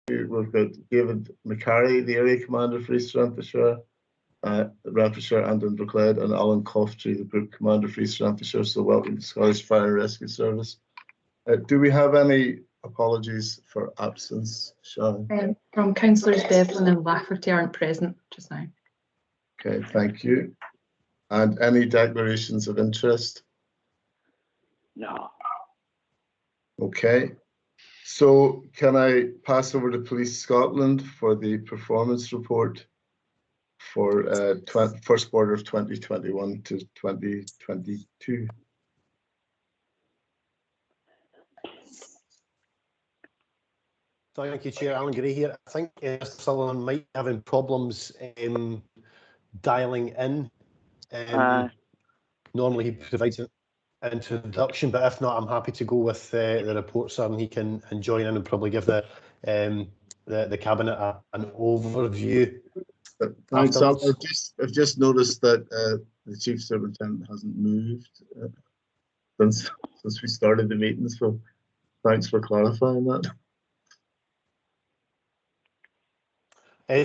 We've got David McCarry, the Area Commander for East Renfrewshire, and Inverclyde, and Alan Coftry, the Group Commander for East Renfrewshire. So welcome to Scottish Fire and Rescue Service. Do we have any apologies for absence, Sharon? Councillors Devlin and Lafferty aren't present just now. Okay, thank you. And any declarations of interest? No. Okay. So can I pass over to Police Scotland for the performance report for first quarter of 2021 to 2022? Thank you, Chair. Alan Gray here. I think Mr. Sullivan might be having problems dialing in. Normally he provides an introduction, but if not, I'm happy to go with the report, sir, and he can join in and probably give the Cabinet an overview. Thanks, Al. I've just noticed that the Chief Superintendent hasn't moved since we started the meeting, so thanks for clarifying that.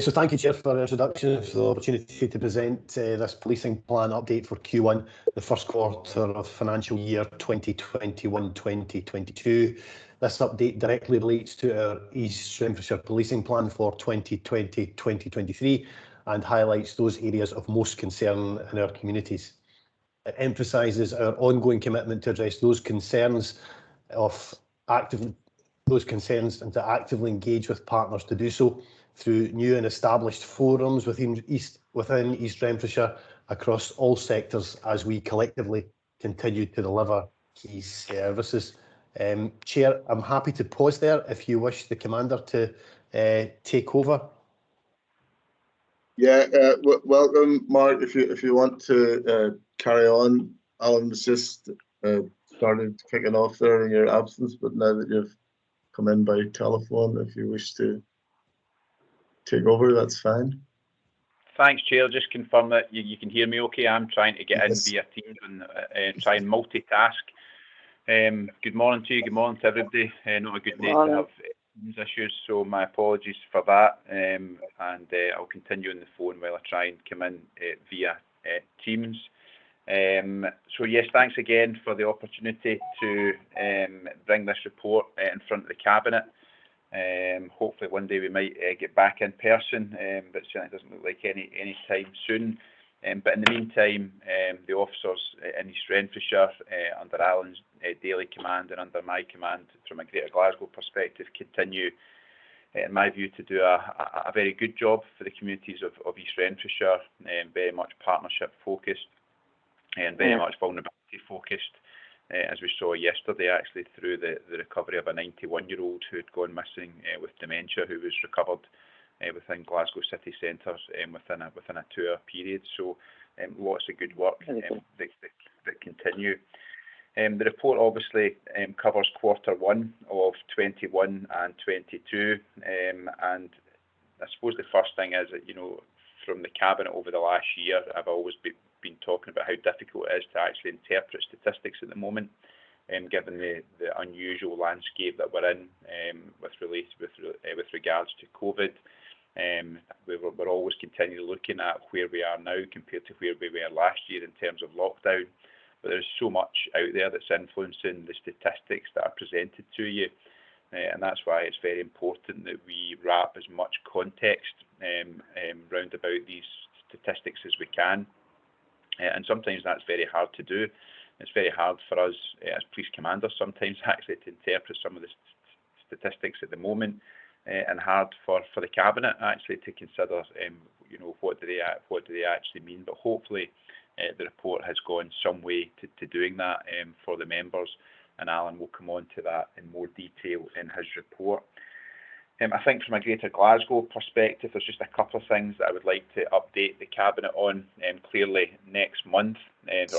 So thank you, Chair, for the introduction, for the opportunity to present this policing plan update for Q1, the first quarter of financial year 2021-2022. This update directly relates to our East Renfrewshire policing plan for 2020-2023 and highlights those areas of most concern in our communities. It emphasises our ongoing commitment to address those concerns and to actively engage with partners to do so through new and established forums within East Renfrewshire across all sectors as we collectively continue to deliver key services. Chair, I'm happy to pause there if you wish the Commander to take over. Yeah, welcome, Mark. If you want to carry on, Alan was just started kicking off there in your absence, but now that you've come in by telephone, if you wish to take over, that's fine. Thanks, Chair. Just confirm that you can hear me okay. I'm trying to get in via Teams and try and multitask. Good morning to you. Good morning to everybody. Not a good day to have Teams issues, so my apologies for that. And I'll continue on the phone while I try and come in via Teams. So yes, thanks again for the opportunity to bring this report in front of the Cabinet. Hopefully one day we might get back in person, but certainly doesn't look like any time soon. But in the meantime, the officers in East Renfrewshire, under Alan's daily command and under my command from a Greater Glasgow perspective, continue, in my view, to do a very good job for the communities of East Renfrewshire, very much partnership focused and very much vulnerability focused. As we saw yesterday, actually, through the recovery of a 91-year-old who had gone missing with dementia, who was recovered within Glasgow city centre within a 2-hour period. So lots of good work that continue. The report obviously covers Q1 of 21 and 22, and I suppose the first thing is that, from the Cabinet over the last year, I've always been talking about how difficult it is to actually interpret statistics at the moment, given the unusual landscape that we're in with regards to COVID. We're always continually looking at where we are now compared to where we were last year in terms of lockdown, but there's so much out there that's influencing the statistics that are presented to you, and that's why it's very important that we wrap as much context round about these statistics as we can. And sometimes that's very hard to do. It's very hard for us as police commanders sometimes actually to interpret some of the statistics at the moment, and hard for the Cabinet actually to consider, what do they actually mean. But hopefully the report has gone some way to doing that for the members, and Alan will come on to that in more detail in his report. I think from a Greater Glasgow perspective, there's just a couple of things that I would like to update the Cabinet on. Clearly next month, next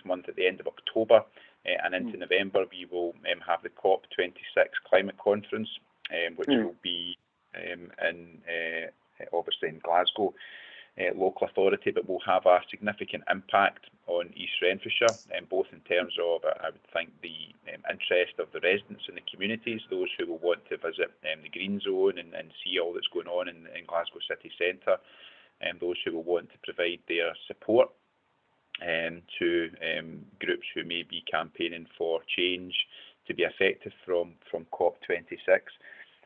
month at the end of October and into November, we will have the COP26 climate conference, which will be obviously in Glasgow. local authority, but will have a significant impact on East Renfrewshire, both in terms of, I would think, the interest of the residents in the communities, those who will want to visit the Green Zone and see all that's going on in Glasgow city centre, and those who will want to provide their support to groups who may be campaigning for change to be effective from COP26.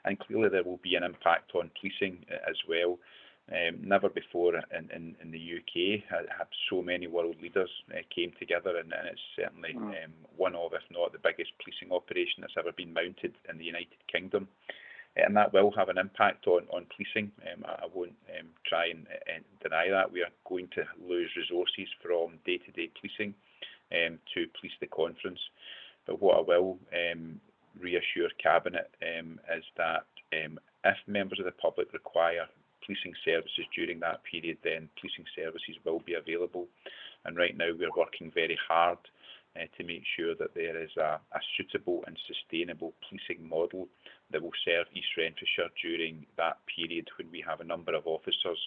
And clearly there will be an impact on policing as well. Never before in the UK have so many world leaders came together, and it's certainly one of, if not the biggest policing operation that's ever been mounted in the United Kingdom. And that will have an impact on policing. I won't try and deny that. We are going to lose resources from day-to-day policing to police the conference. But what I will reassure Cabinet is that if members of the public require policing services during that period, then policing services will be available. And right now we're working very hard to make sure that there is a suitable and sustainable policing model that will serve East Renfrewshire during that period when we have a number of officers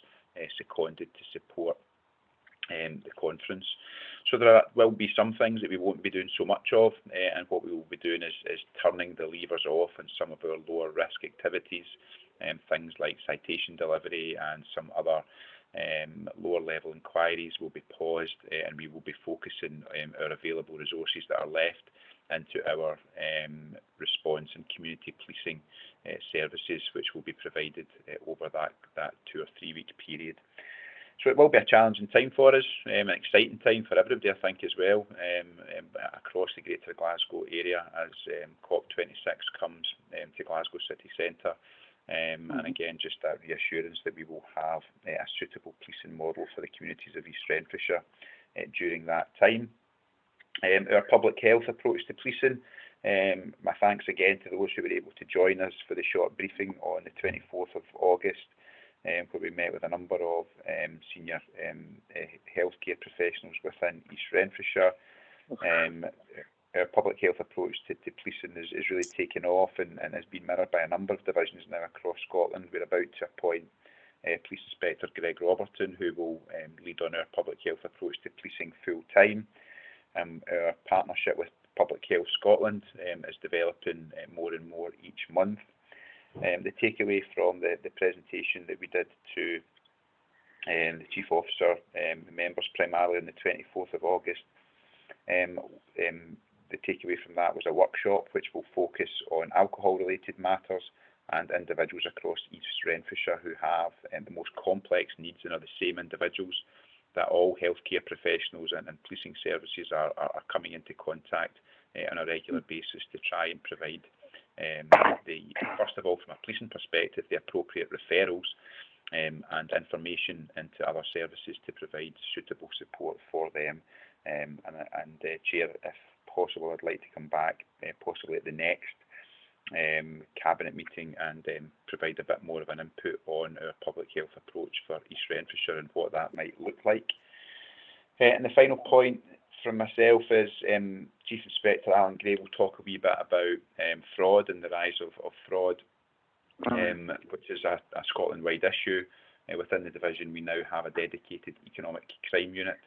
seconded to support the conference. So there will be some things that we won't be doing so much of, and what we will be doing is turning the levers off on some of our lower risk activities, things like citation delivery and some other lower level inquiries will be paused, and we will be focusing our available resources that are left into our response and community policing services, which will be provided over that 2 or 3 week period. So it will be a challenging time for us, an exciting time for everybody, I think, as well, across the Greater Glasgow area as COP26 comes to Glasgow city centre. And again, just that reassurance that we will have a suitable policing model for the communities of East Renfrewshire during that time. Our public health approach to policing, my thanks again to those who were able to join us for the short briefing on the 24th of August, where we met with a number of senior healthcare professionals within East Renfrewshire. Our public health approach to policing is really taken off and has been mirrored by a number of divisions now across Scotland. We're about to appoint Police Inspector Greg Robertson, who will lead on our public health approach to policing full time. Our partnership with Public Health Scotland is developing more and more each month. The takeaway from the presentation that we did to the Chief Officer, the members primarily on the 24th of August, the takeaway from that was a workshop which will focus on alcohol-related matters and individuals across East Renfrewshire who have the most complex needs and are the same individuals that all healthcare professionals and policing services are coming into contact on a regular basis to try and provide first of all, from a policing perspective, the appropriate referrals and information into other services to provide suitable support for them. And Chair, if possible, I'd like to come back possibly at the next Cabinet meeting and provide a bit more of an input on our public health approach for East Renfrewshire and what that might look like. And the final point from myself is Chief Inspector Alan Gray will talk a wee bit about fraud and the rise of fraud, which is a Scotland-wide issue. Within the division, we now have a dedicated economic crime unit,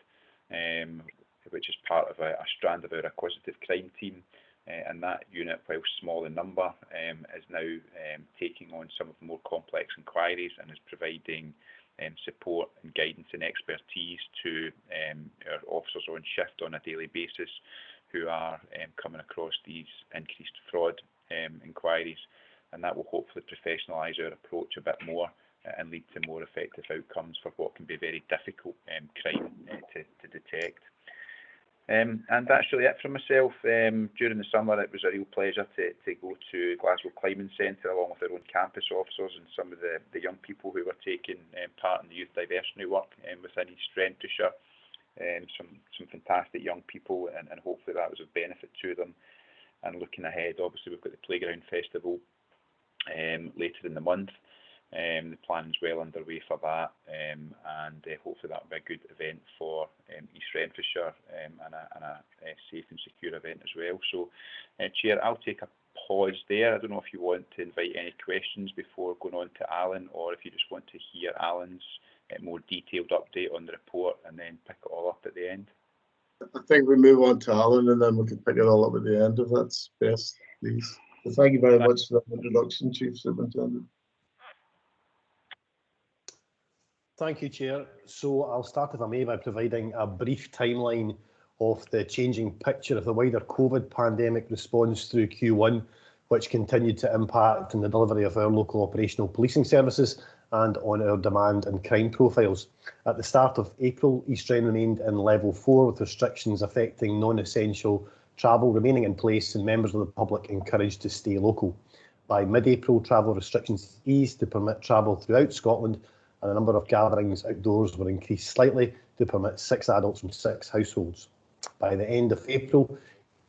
which is part of a strand of our Acquisitive Crime team. And that unit, while small in number, is now taking on some of the more complex inquiries and is providing support and guidance and expertise to our officers on shift on a daily basis who are coming across these increased fraud inquiries. And that will hopefully professionalise our approach a bit more and lead to more effective outcomes for what can be very difficult crime to detect. And that's really it from myself. During the summer, it was a real pleasure to go to Glasgow Climbing Centre along with our own campus officers and some of the young people who were taking part in the youth diversity work within East Renfrewshire. Some fantastic young people, and hopefully that was of benefit to them. And looking ahead, obviously we've got the Playground Festival later in the month. The planning is well underway for that, and hopefully that will be a good event for East Renfrewshire and a safe and secure event as well. So, Chair, I'll take a pause there. I don't know if you want to invite any questions before going on to Alan, or if you just want to hear Alan's a more detailed update on the report and then pick it all up at the end. I think we move on to Alan and then we can pick it all up at the end if that's best, please. So thank you very much for that introduction, Chief Superintendent. Thank you, Chair. So I'll start, if I may, by providing a brief timeline of the changing picture of the wider COVID pandemic response through Q1, which continued to impact on the delivery of our local operational policing services and on our demand and crime profiles. At the start of April, East Wren remained in level 4 with restrictions affecting non-essential travel remaining in place and members of the public encouraged to stay local. By mid-April, travel restrictions eased to permit travel throughout Scotland, and a number of gatherings outdoors were increased slightly to permit 6 adults from 6 households. By the end of April,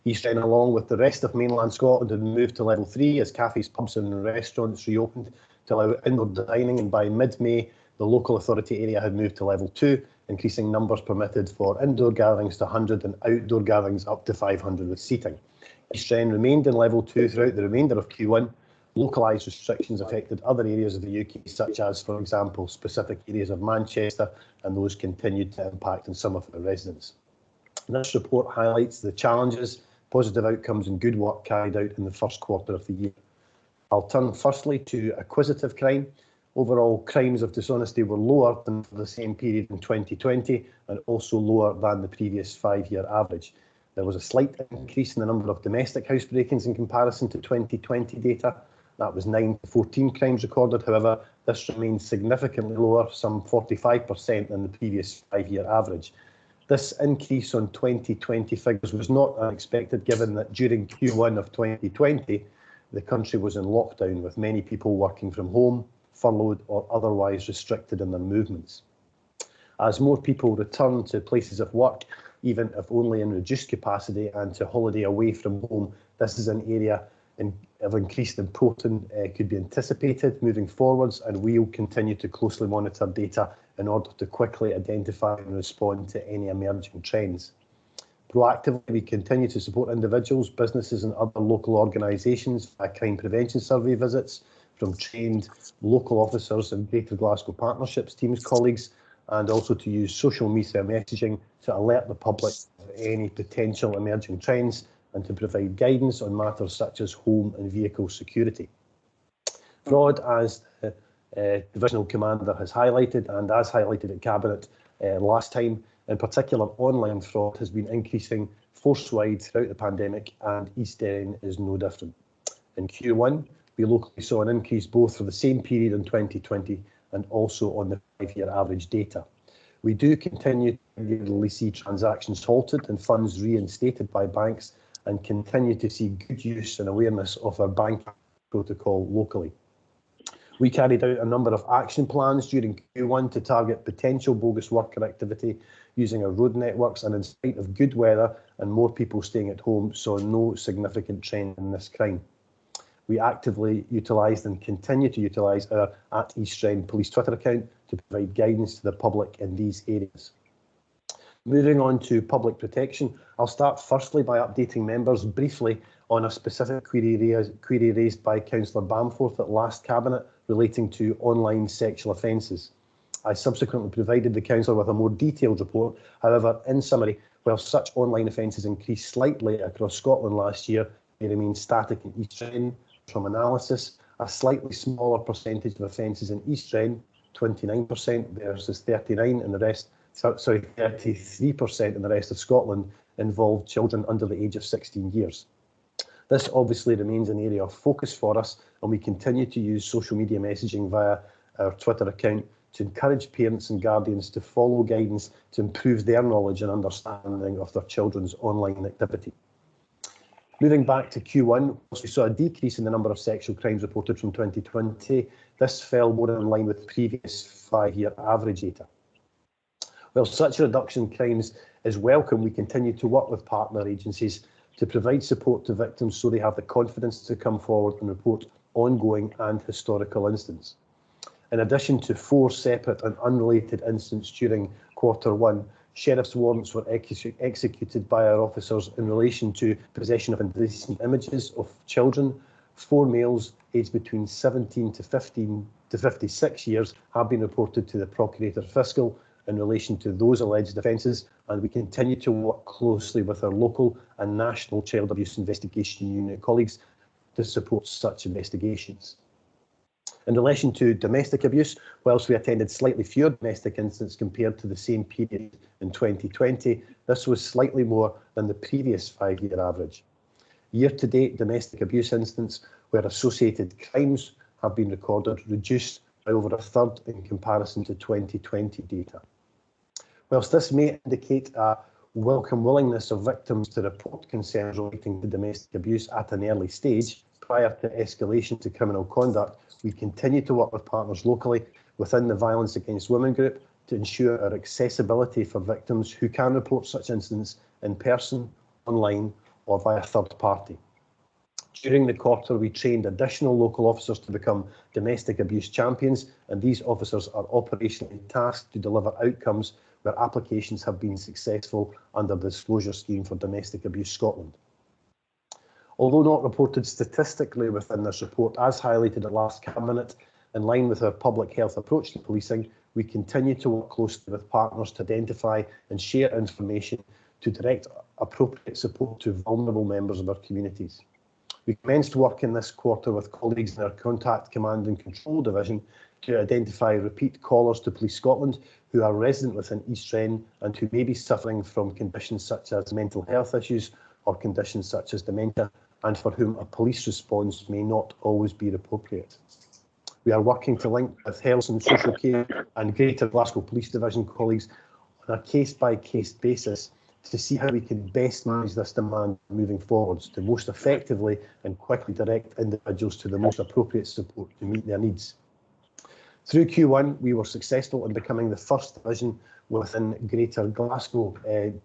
East Wren, along with the rest of mainland Scotland, had moved to level 3 as cafes, pubs and restaurants reopened to allow indoor dining, and by mid-May, the local authority area had moved to level 2, increasing numbers permitted for indoor gatherings to 100 and outdoor gatherings up to 500 with seating. East Wren remained in level 2 throughout the remainder of Q1. Localised restrictions affected other areas of the UK, such as, for example, specific areas of Manchester, and those continued to impact on some of our residents. This report highlights the challenges, positive outcomes and good work carried out in the first quarter of the year. I'll turn firstly to acquisitive crime. Overall, crimes of dishonesty were lower than for the same period in 2020 and also lower than the previous 5-year average. There was a slight increase in the number of domestic house break-ins in comparison to 2020 data. That was 9 to 14 crimes recorded. However, this remains significantly lower, some 45% than the previous 5-year average. This increase on 2020 figures was not unexpected, given that during Q1 of 2020, the country was in lockdown, with many people working from home, furloughed or otherwise restricted in their movements. As more people return to places of work, even if only in reduced capacity, and to holiday away from home, this is an area of increased importance could be anticipated moving forwards, and we will continue to closely monitor data in order to quickly identify and respond to any emerging trends. Proactively, we continue to support individuals, businesses and other local organisations via crime prevention survey visits from trained local officers and Greater Glasgow Partnerships Teams colleagues, and also to use social media messaging to alert the public of any potential emerging trends and to provide guidance on matters such as home and vehicle security. Fraud, as the Divisional Commander has highlighted, and as highlighted at Cabinet last time, in particular online fraud has been increasing force-wide throughout the pandemic, and East Wren is no different. In Q1, we locally saw an increase both for the same period in 2020 and also on the 5-year average data. We do continue to regularly see transactions halted and funds reinstated by banks, and continue to see good use and awareness of our banking protocol locally. We carried out a number of action plans during Q1 to target potential bogus worker activity using our road networks, and in spite of good weather and more people staying at home, saw no significant trend in this crime. We actively utilised and continue to utilise our @EastWren Police Twitter account to provide guidance to the public in these areas. Moving on to public protection, I'll start firstly by updating members briefly on a specific query raised by Councillor Bamforth at last Cabinet relating to online sexual offences. I subsequently provided the Councillor with a more detailed report. However, in summary, while such online offences increased slightly across Scotland last year, they remain static in East Wren. From analysis, a slightly smaller percentage of offences in East Wren, 29% versus 39% in the rest. 33% in the rest of Scotland, involved children under the age of 16 years. This obviously remains an area of focus for us, and we continue to use social media messaging via our Twitter account to encourage parents and guardians to follow guidance to improve their knowledge and understanding of their children's online activity. Moving back to Q1, we saw a decrease in the number of sexual crimes reported from 2020. This fell more in line with previous 5-year average data. While such a reduction in crimes is welcome, we continue to work with partner agencies to provide support to victims so they have the confidence to come forward and report ongoing and historical incidents. In addition to 4 separate and unrelated incidents during Q1, sheriff's warrants were executed by our officers in relation to possession of indecent images of children, 4 males aged between 17 to 15 to 56 years have been reported to the Procurator Fiscal in relation to those alleged offences, and we continue to work closely with our local and national Child Abuse Investigation Unit colleagues to support such investigations. In relation to domestic abuse, whilst we attended slightly fewer domestic incidents compared to the same period in 2020, this was slightly more than the previous 5-year average. Year-to-date domestic abuse incidents where associated crimes have been recorded reduced by over a third in comparison to 2020 data. Whilst this may indicate a welcome willingness of victims to report concerns relating to domestic abuse at an early stage, prior to escalation to criminal conduct, we continue to work with partners locally within the Violence Against Women group to ensure our accessibility for victims who can report such incidents in person, online or via third party. During the quarter, we trained additional local officers to become domestic abuse champions, and these officers are operationally tasked to deliver outcomes where applications have been successful under the Disclosure Scheme for Domestic Abuse Scotland. Although not reported statistically within this report, as highlighted at last Cabinet, in line with our public health approach to policing, we continue to work closely with partners to identify and share information to direct appropriate support to vulnerable members of our communities. We commenced work in this quarter with colleagues in our Contact Command and Control Division to identify repeat callers to Police Scotland who are resident within East Wren and who may be suffering from conditions such as mental health issues or conditions such as dementia, and for whom a police response may not always be appropriate. We are working to link with Health and Social Care and Greater Glasgow Police Division colleagues on a case-by-case basis to see how we can best manage this demand moving forwards to most effectively and quickly direct individuals to the most appropriate support to meet their needs. Through Q1, we were successful in becoming the first division within Greater Glasgow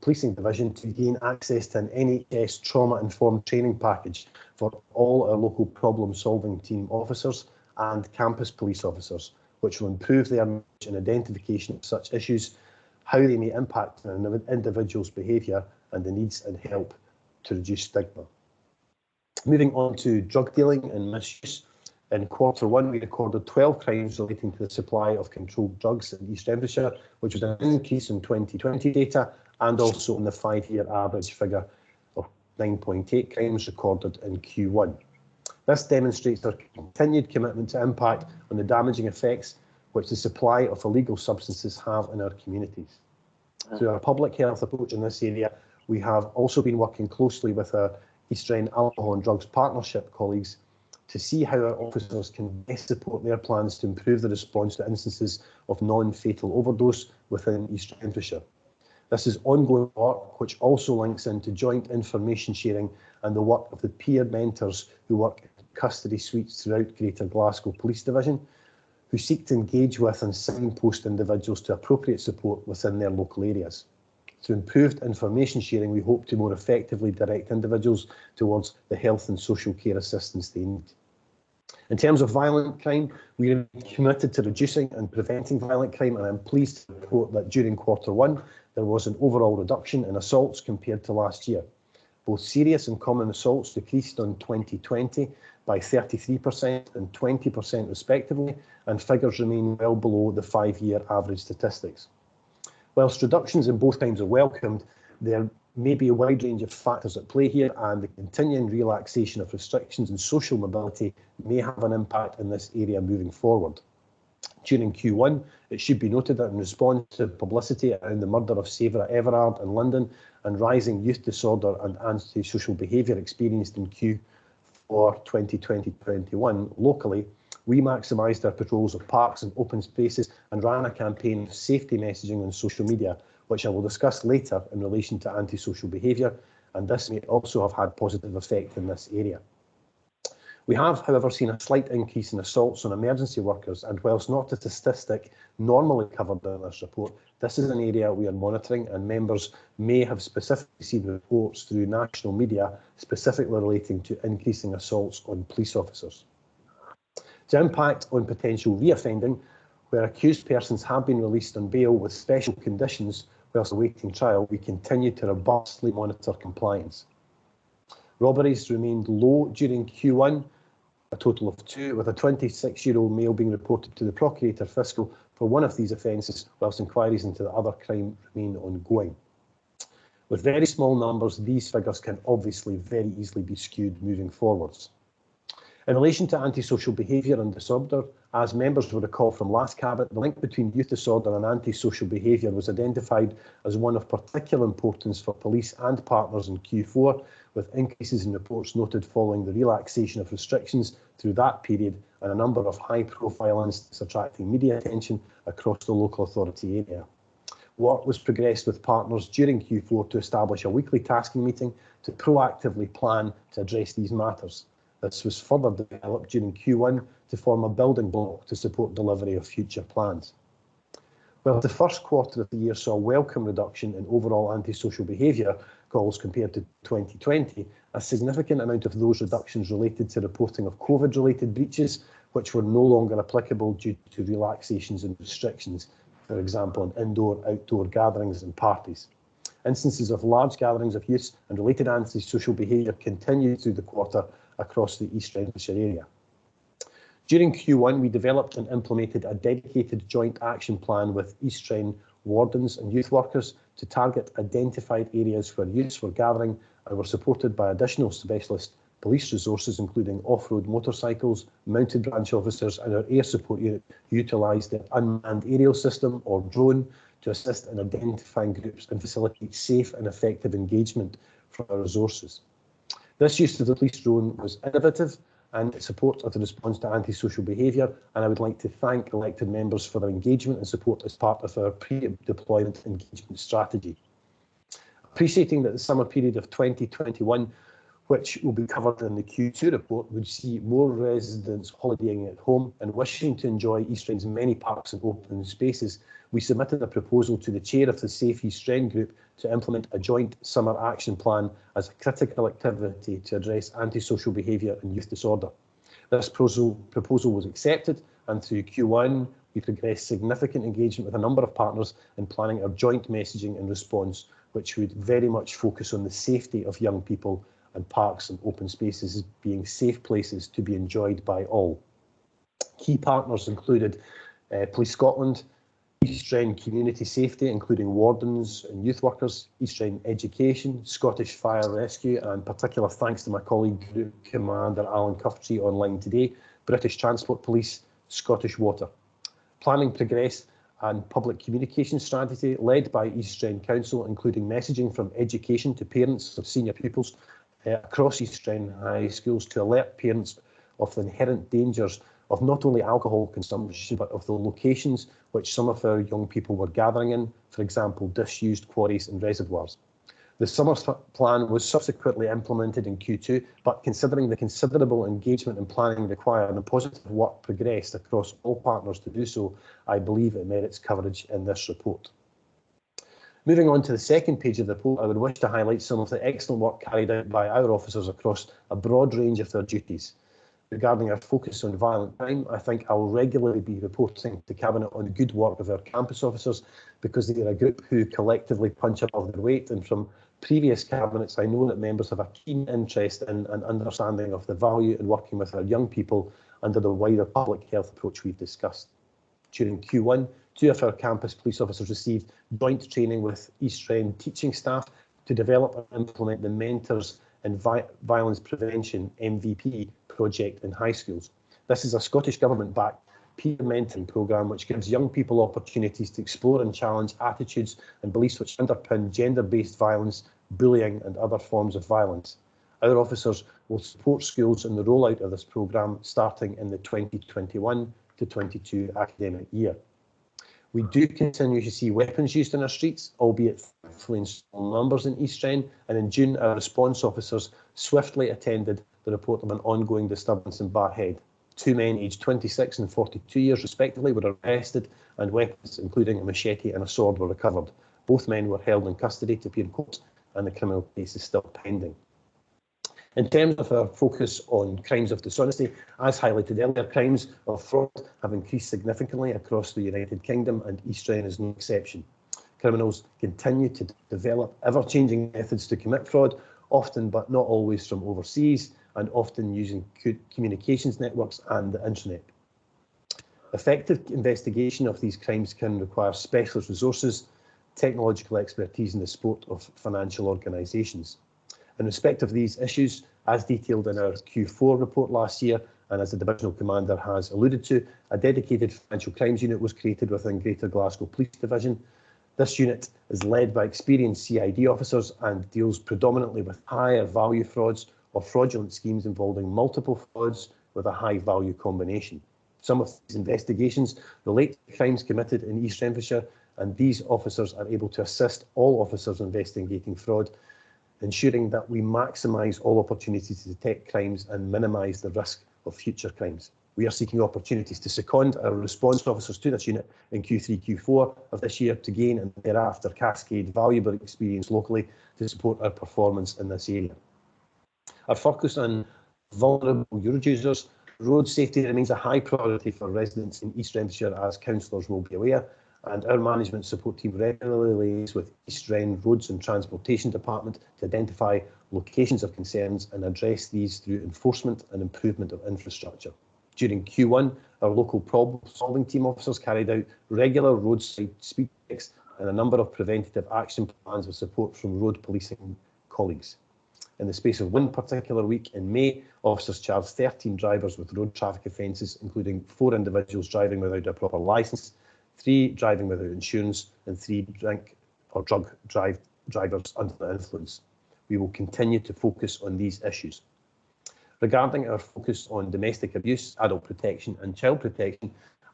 Policing Division to gain access to an NHS trauma-informed training package for all our local problem-solving team officers and campus police officers, which will improve their knowledge and identification of such issues, how they may impact an individual's behaviour, and the needs and help to reduce stigma. Moving on to drug dealing and misuse. In Q1, we recorded 12 crimes relating to the supply of controlled drugs in East Renfrewshire, which was an increase in 2020 data and also in the 5-year average figure of 9.8 crimes recorded in Q1. This demonstrates our continued commitment to impact on the damaging effects which the supply of illegal substances have in our communities. Through our public health approach in this area, we have also been working closely with our East Wren Alcohol and Drugs Partnership colleagues to see how our officers can best support their plans to improve the response to instances of non-fatal overdose within East Renfrewshire. This is ongoing work which also links into joint information sharing and the work of the peer mentors who work in custody suites throughout Greater Glasgow Police Division, who seek to engage with and signpost individuals to appropriate support within their local areas. Through improved information sharing, we hope to more effectively direct individuals towards the health and social care assistance they need. In terms of violent crime, we are committed to reducing and preventing violent crime, and I'm pleased to report that during Q1 there was an overall reduction in assaults compared to last year. Both serious and common assaults decreased on 2020 by 33% and 20% respectively, and figures remain well below the 5-year average statistics. Whilst reductions in both crimes are welcomed, there may be a wide range of factors at play here, and the continuing relaxation of restrictions and social mobility may have an impact in this area moving forward. During Q1, it should be noted that in response to publicity around the murder of Savara Everard in London and rising youth disorder and antisocial behaviour experienced in Q4 2020-21 locally, we maximised our patrols of parks and open spaces and ran a campaign of safety messaging on social media, which I will discuss later in relation to antisocial behaviour, and this may also have had positive effect in this area. We have, however, seen a slight increase in assaults on emergency workers, and whilst not a statistic normally covered in this report, this is an area we are monitoring, and members may have specifically seen reports through national media specifically relating to increasing assaults on police officers. To impact on potential reoffending, where accused persons have been released on bail with special conditions whilst awaiting trial, we continue to robustly monitor compliance. Robberies remained low during Q1, a total of 2, with a 26-year-old male being reported to the Procurator Fiscal for one of these offences, whilst inquiries into the other crime remain ongoing. With very small numbers, these figures can obviously very easily be skewed moving forwards. In relation to antisocial behaviour and disorder, as members will recall from last Cabinet, the link between youth disorder and antisocial behaviour was identified as one of particular importance for police and partners in Q4, with increases in reports noted following the relaxation of restrictions through that period and a number of high-profile incidents attracting media attention across the local authority area. Work was progressed with partners during Q4 to establish a weekly tasking meeting to proactively plan to address these matters. This was further developed during Q1 to form a building block to support delivery of future plans. While the first quarter of the year saw a welcome reduction in overall antisocial behaviour calls compared to 2020, a significant amount of those reductions related to reporting of COVID-related breaches, which were no longer applicable due to relaxations and restrictions, for example, in indoor-outdoor gatherings and parties. Instances of large gatherings of youth and related antisocial behaviour continued through the quarter across the East Renfrewshire area. During Q1, we developed and implemented a dedicated joint action plan with East Ren Wardens and youth workers to target identified areas where youths were gathering and were supported by additional specialist police resources, including off-road motorcycles, mounted branch officers, and our air support unit utilised the unmanned aerial system, or drone, to assist in identifying groups and facilitate safe and effective engagement from our resources. This use of the police drone was innovative and it supports the response to antisocial behaviour, and I would like to thank elected members for their engagement and support as part of our pre-deployment engagement strategy. Appreciating that the summer period of 2021, which will be covered in the Q2 report, would see more residents holidaying at home and wishing to enjoy East Ren's many parks and open spaces, we submitted a proposal to the chair of the Safe East Ren group to implement a joint summer action plan as a critical activity to address antisocial behaviour and youth disorder. This proposal was accepted, and through Q1 we progressed significant engagement with a number of partners in planning our joint messaging and response, which would very much focus on the safety of young people and parks and open spaces as being safe places to be enjoyed by all. Key partners included Police Scotland, East Ren Community Safety, including wardens and youth workers, East Ren Education, Scottish Fire Rescue, and particular thanks to my colleague Group Commander Alan Cuftree online today, British Transport Police, Scottish Water. Planning progressed and public communication strategy led by East Ren Council, including messaging from education to parents of senior pupils across East Ren high schools to alert parents of the inherent dangers of not only alcohol consumption, but of the locations which some of our young people were gathering in, for example, disused quarries and reservoirs. The summer plan was subsequently implemented in Q2, but considering the considerable engagement and planning required and the positive work progressed across all partners to do so, I believe it merits coverage in this report. Moving on to the second page of the report, I would wish to highlight some of the excellent work carried out by our officers across a broad range of their duties. Regarding our focus on violent crime, I think I will regularly be reporting to Cabinet on the good work of our campus officers, because they are a group who collectively punch above their weight, and from previous Cabinets I know that members have a keen interest in and understanding of the value in working with our young people under the wider public health approach we've discussed. During Q1, 2 of our campus police officers received joint training with East Ren teaching staff to develop and implement the Mentors in Violence Prevention MVP project in high schools. This is a Scottish Government-backed peer mentoring programme which gives young people opportunities to explore and challenge attitudes and beliefs which underpin gender-based violence, bullying and other forms of violence. Our officers will support schools in the rollout of this programme starting in the 2021 to 22 academic year. We do continue to see weapons used in our streets, albeit thankfully in small numbers in East Ren, and in June our response officers swiftly attended the report of an ongoing disturbance in Barhead. 2 men aged 26 and 42 years respectively were arrested, and weapons including a machete and a sword were recovered. Both men were held in custody to appear in court, and the criminal case is still pending. In terms of our focus on crimes of dishonesty, as highlighted earlier, crimes of fraud have increased significantly across the United Kingdom, and East Ren is no exception. Criminals continue to develop ever-changing methods to commit fraud, often but not always from overseas, and often using communications networks and the internet. Effective investigation of these crimes can require specialist resources, technological expertise and the support of financial organisations. In respect of these issues, as detailed in our Q4 report last year, and as the Divisional Commander has alluded to, a dedicated financial crimes unit was created within Greater Glasgow Police Division. This unit is led by experienced CID officers and deals predominantly with higher value frauds or fraudulent schemes involving multiple frauds with a high value combination. Some of these investigations relate to crimes committed in East Renfrewshire, and these officers are able to assist all officers investigating fraud, ensuring that we maximise all opportunities to detect crimes and minimise the risk of future crimes. We are seeking opportunities to second our response officers to this unit in Q3, Q4 of this year to gain and thereafter cascade valuable experience locally to support our performance in this area. Our focus on vulnerable road users. Road safety remains a high priority for residents in East Renfrewshire, as councillors will be aware, and our management support team regularly liaises with East Ren Roads and Transportation Department to identify locations of concerns and address these through enforcement and improvement of infrastructure. During Q1, our local problem-solving team officers carried out regular roadside speed checks and a number of preventative action plans with support from road policing colleagues. In the space of one particular week in May, officers charged 13 drivers with road traffic offences, including 4 individuals driving without a proper licence, 3 driving without insurance, and 3 drink or drug drivers under the influence. We will continue to focus on these issues. Regarding our focus on domestic abuse, adult protection and child protection,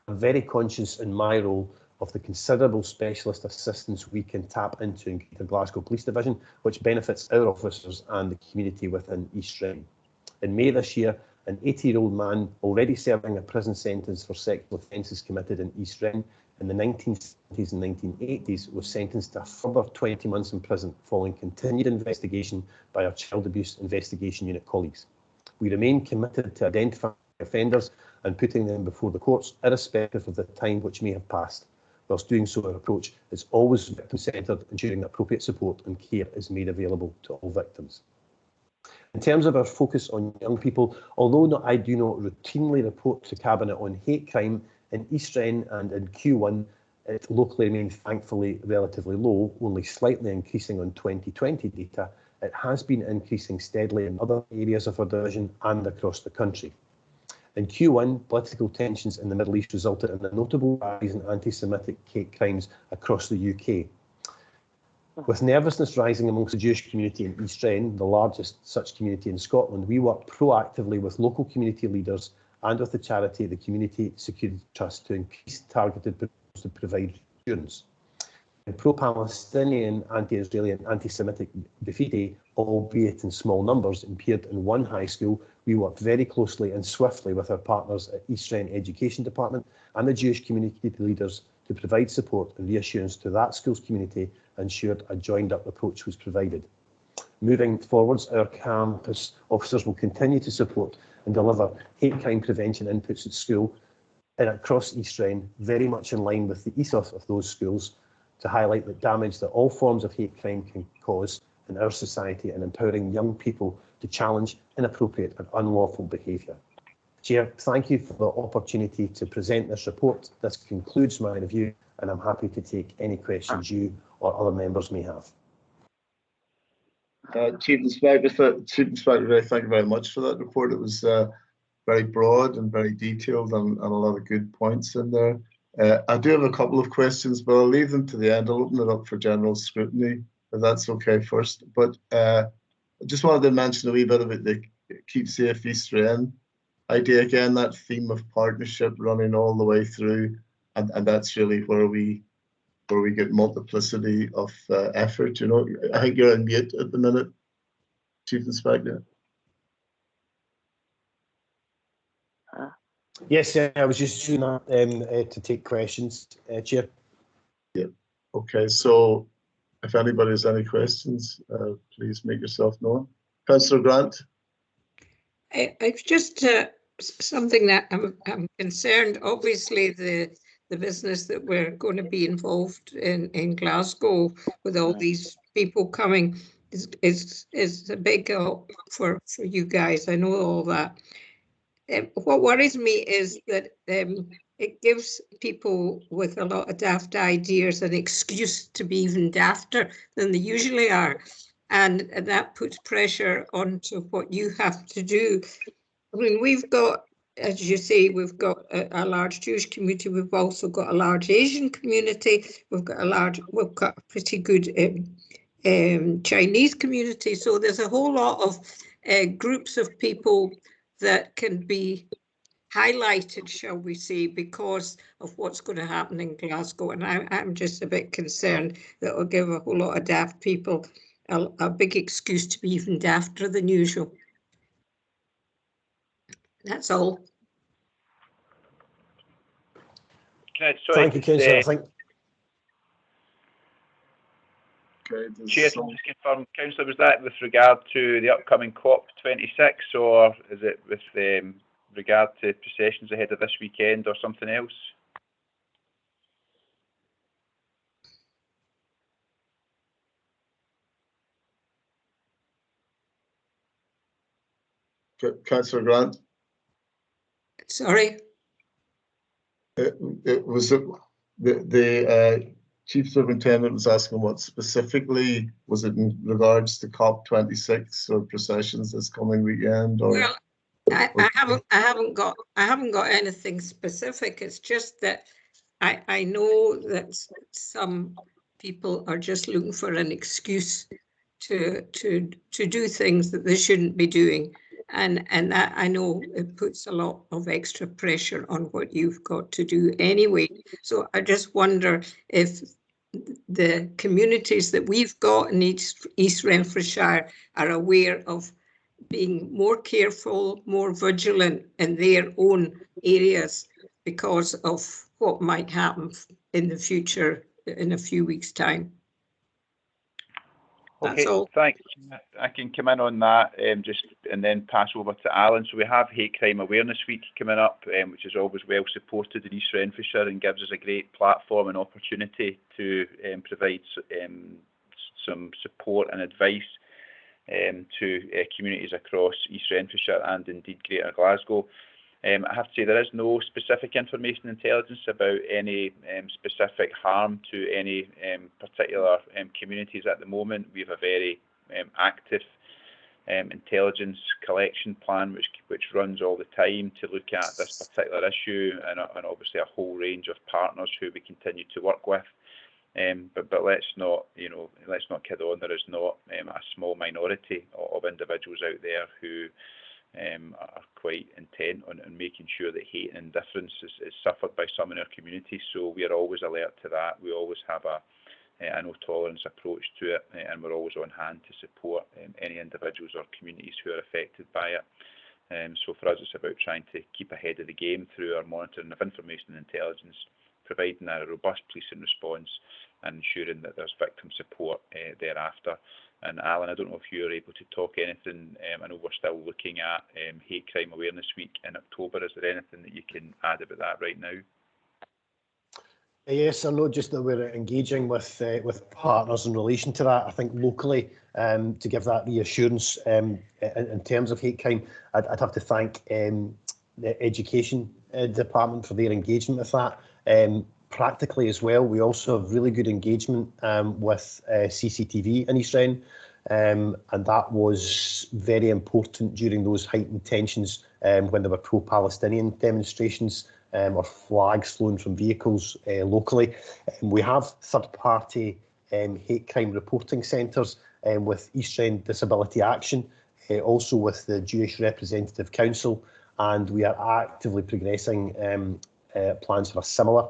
I'm very conscious in my role of the considerable specialist assistance we can tap into in Greater Glasgow Police Division, which benefits our officers and the community within East Ren. In May this year, an 80-year-old man already serving a prison sentence for sexual offences committed in East Ren in the 1970s and 1980s was sentenced to a further 20 months in prison following continued investigation by our Child Abuse Investigation Unit colleagues. We remain committed to identifying offenders and putting them before the courts, irrespective of the time which may have passed. Whilst doing so, our approach is always victim-centred, ensuring appropriate support and care is made available to all victims. In terms of our focus on young people, although I do not routinely report to Cabinet on hate crime, in East Ren and in Q1, it locally remains thankfully relatively low, only slightly increasing on 2020 data. It has been increasing steadily in other areas of our division and across the country. In Q1, political tensions in the Middle East resulted in a notable rise in anti-Semitic hate crimes across the UK. With nervousness rising amongst the Jewish community in East Ren, the largest such community in Scotland, we work proactively with local community leaders and with the charity, the Community Security Trust, to increase targeted programs to provide assurance. In pro-Palestinian, anti-Israeli and anti-Semitic graffiti, albeit in small numbers, appeared in one high school, we worked very closely and swiftly with our partners at East Ren Education Department and the Jewish community leaders to provide support and reassurance to that school's community, ensured a joined-up approach was provided. Moving forwards, our campus officers will continue to support and deliver hate crime prevention inputs at school and across East Ren, very much in line with the ethos of those schools, to highlight the damage that all forms of hate crime can cause in our society and empowering young people to challenge inappropriate and unlawful behaviour. Chair, thank you for the opportunity to present this report. This concludes my review, and I'm happy to take any questions you or other members may have. Chief Inspector, thank you very much for that report. It was very broad and very detailed and a lot of good points in there. I do have a couple of questions, but I'll leave them to the end. I'll open it up for general scrutiny, if that's okay first. But I just wanted to mention a wee bit about the Keep Safe East Ren idea again, that theme of partnership running all the way through, and that's really where we get multiplicity of effort. You know, I think you're on mute at the minute, Chief Inspector. Yes, I was just doing that to take questions, Chair. Yeah. Okay. So, if anybody has any questions, please make yourself known. Councillor Grant. I've just something that I'm concerned. Obviously, the business that we're going to be involved in Glasgow with all these people coming. is a big help for you guys. I know all that. What worries me is that it gives people with a lot of daft ideas an excuse to be even dafter than they usually are. And that puts pressure onto what you have to do. I mean, we've got, as you say, we've got a large Jewish community. We've also got a large Asian community. We've got a pretty good Chinese community. So there's a whole lot of groups of people that can be highlighted, shall we say, because of what's going to happen in Glasgow. And I'm just a bit concerned that it'll give a whole lot of daft people a big excuse to be even dafter than usual. That's all. Thank you, Councillor. I think. Okay, Chair, can you just confirm, Councillor, was that with regard to the upcoming COP26, or is it with regard to processions ahead of this weekend or something else? Councillor Grant? Sorry? It was the Chief Superintendent was asking what specifically, was it in regards to COP26 or processions this coming weekend? Or well, I haven't got anything specific. It's just that I know that some people are just looking for an excuse to do things that they shouldn't be doing. And that, I know it puts a lot of extra pressure on what you've got to do anyway. So I just wonder if the communities that we've got in East Renfrewshire are aware of being more careful, more vigilant in their own areas because of what might happen in the future in a few weeks' time. That's Okay, all. thanks. I can come in on that and then pass over to Alan. So we have Hate Crime Awareness Week coming up, which is always well supported in East Renfrewshire and gives us a great platform and opportunity to provide some support and advice to communities across East Renfrewshire and indeed Greater Glasgow. I have to say there is no specific information intelligence about any specific harm to any particular communities at the moment. We have a very active intelligence collection plan which runs all the time to look at this particular issue and obviously a whole range of partners who we continue to work with. But let's not kid on. There is not a small minority of individuals out there who are quite intent on making sure that hate and indifference is suffered by some in our community. So we are always alert to that. We always have a no tolerance approach to it, and we're always on hand to support any individuals or communities who are affected by it. So for us, it's about trying to keep ahead of the game through our monitoring of information and intelligence, providing a robust policing response and ensuring that there's victim support thereafter. And Alan, I don't know if you're able to talk anything. I know we're still looking at Hate Crime Awareness Week in October. Is there anything that you can add about that right now? Yes, I know just that we're engaging with partners in relation to that. I think locally, to give that reassurance in terms of hate crime, I'd have to thank the Education Department for their engagement with that. Practically as well, we also have really good engagement with CCTV in East Ren, and that was very important during those heightened tensions when there were pro-Palestinian demonstrations or flags flown from vehicles locally. We have third-party hate crime reporting centres with East Ren Disability Action, also with the Jewish Representative Council, and we are actively progressing plans for a similar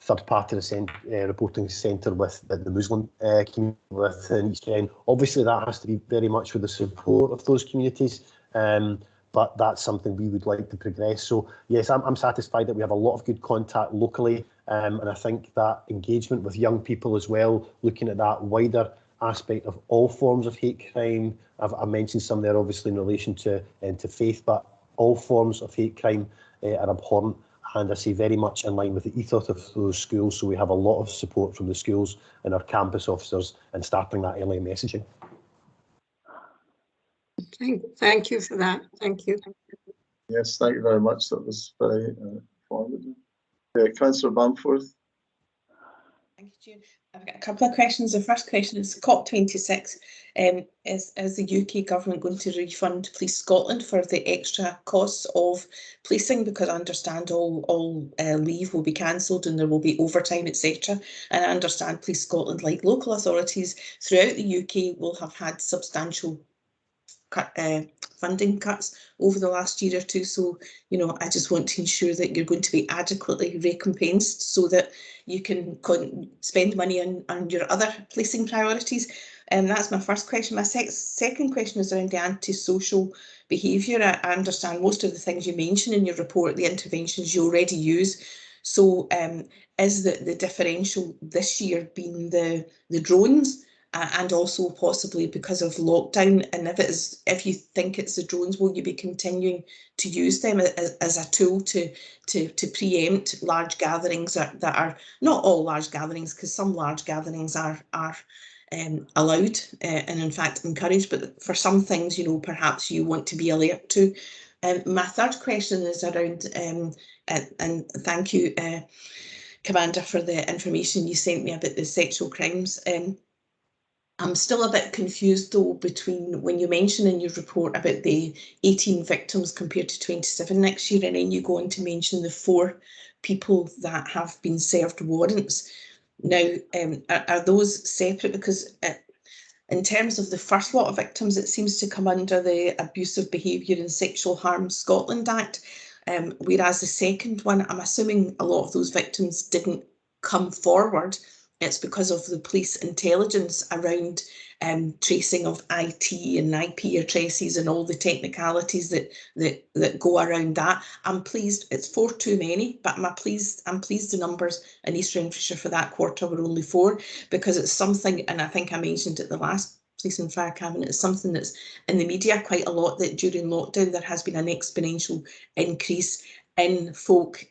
third-party reporting centre with the Muslim community within East Ren. Obviously, that has to be very much with the support of those communities, but that's something we would like to progress. So, yes, I'm satisfied that we have a lot of good contact locally, and I think that engagement with young people as well, looking at that wider aspect of all forms of hate crime. I mentioned some there, obviously, in relation to faith, but all forms of hate crime are abhorrent, and I say very much in line with the ethos of those schools. So we have a lot of support from the schools and our campus officers in starting that early messaging. Thank you for that. Thank you. Yes, thank you very much. That was very informative. Councillor Bamforth. Thank you, Chair. I've got a couple of questions. The first question is COP26. Is the UK government going to refund Police Scotland for the extra costs of policing? Because I understand all leave will be cancelled and there will be overtime, etc. And I understand Police Scotland, like local authorities throughout the UK, will have had substantial funding cuts over the last year or two. So, you know, I just want to ensure that you're going to be adequately recompensed so that you can spend money on your other policing priorities. And that's my first question. My second question is around the antisocial behaviour. I understand most of the things you mention in your report, the interventions you already use. So is the differential this year being the drones? And also possibly because of lockdown, and if you think it's the drones, will you be continuing to use them as a tool to preempt large gatherings that are not all large gatherings, because some large gatherings are allowed and in fact encouraged, but for some things, you know, perhaps you want to be alert to. My third question is around and thank you, Commander, for the information you sent me about the sexual crimes. I'm still a bit confused though between when you mention in your report about the 18 victims compared to 27 next year, and then you go on to mention the 4 people that have been served warrants. Now, are those separate? Because in terms of the first lot of victims, it seems to come under the Abusive Behaviour and Sexual Harm Scotland Act, whereas the second one, I'm assuming a lot of those victims didn't come forward. It's because of the police intelligence around tracing of IT and IP addresses and all the technicalities that go around that. I'm pleased it's 4 too many, but I'm pleased the numbers in East Renfrewshire for that quarter were only 4, because it's something, and I think I mentioned at the last Police and Fire Cabinet, it's something that's in the media quite a lot, that during lockdown there has been an exponential increase in folk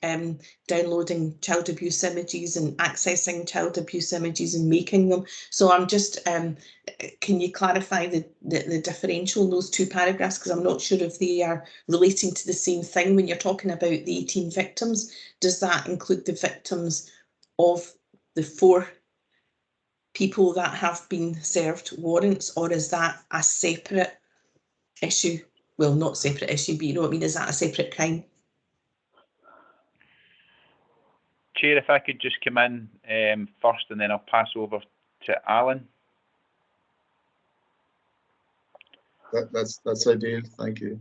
downloading child abuse images and accessing child abuse images and making them. So I'm just, can you clarify the differential in those 2 paragraphs? Because I'm not sure if they are relating to the same thing. When you're talking about the 18 victims, does that include the victims of the 4 people that have been served warrants, or is that a separate issue? Well, not separate issue, but you know what I mean, is that a separate crime? Chair, if I could just come in first and then I'll pass over to Alan. That's ideal, thank you.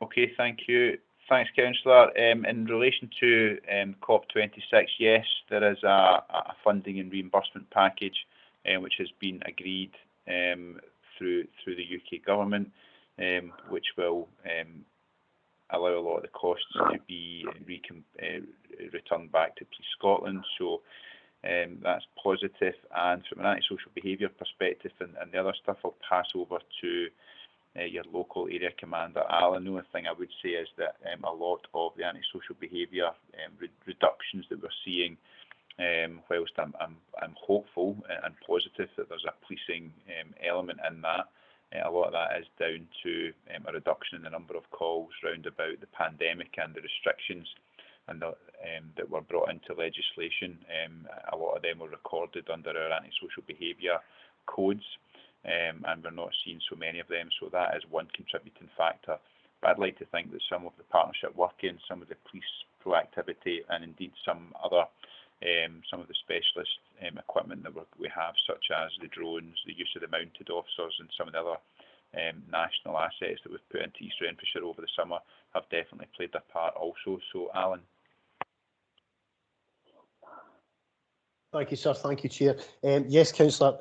Okay, thank you. Thanks, Councillor. In relation to COP26, yes, there is a funding and reimbursement package which has been agreed through the UK government, which will allow a lot of the costs to be returned back to Police Scotland. So that's positive. And from an antisocial behaviour perspective and the other stuff, I'll pass over to your local area commander, Alan. The only thing I would say is that a lot of the antisocial behaviour reductions that we're seeing, whilst I'm hopeful and positive that there's a policing element in that, a lot of that is down to a reduction in the number of calls round about the pandemic and the restrictions and that were brought into legislation. A lot of them were recorded under our antisocial behaviour codes, and we're not seeing so many of them. So that is one contributing factor. But I'd like to think that some of the partnership working, some of the police proactivity, and indeed some other some of the specialist equipment that we have, such as the drones, the use of the mounted officers, and some of the other national assets that we've put into East Renfrewshire over the summer, have definitely played their part also. So, Alan. Thank you, sir. Thank you, Chair. Yes, Councillor.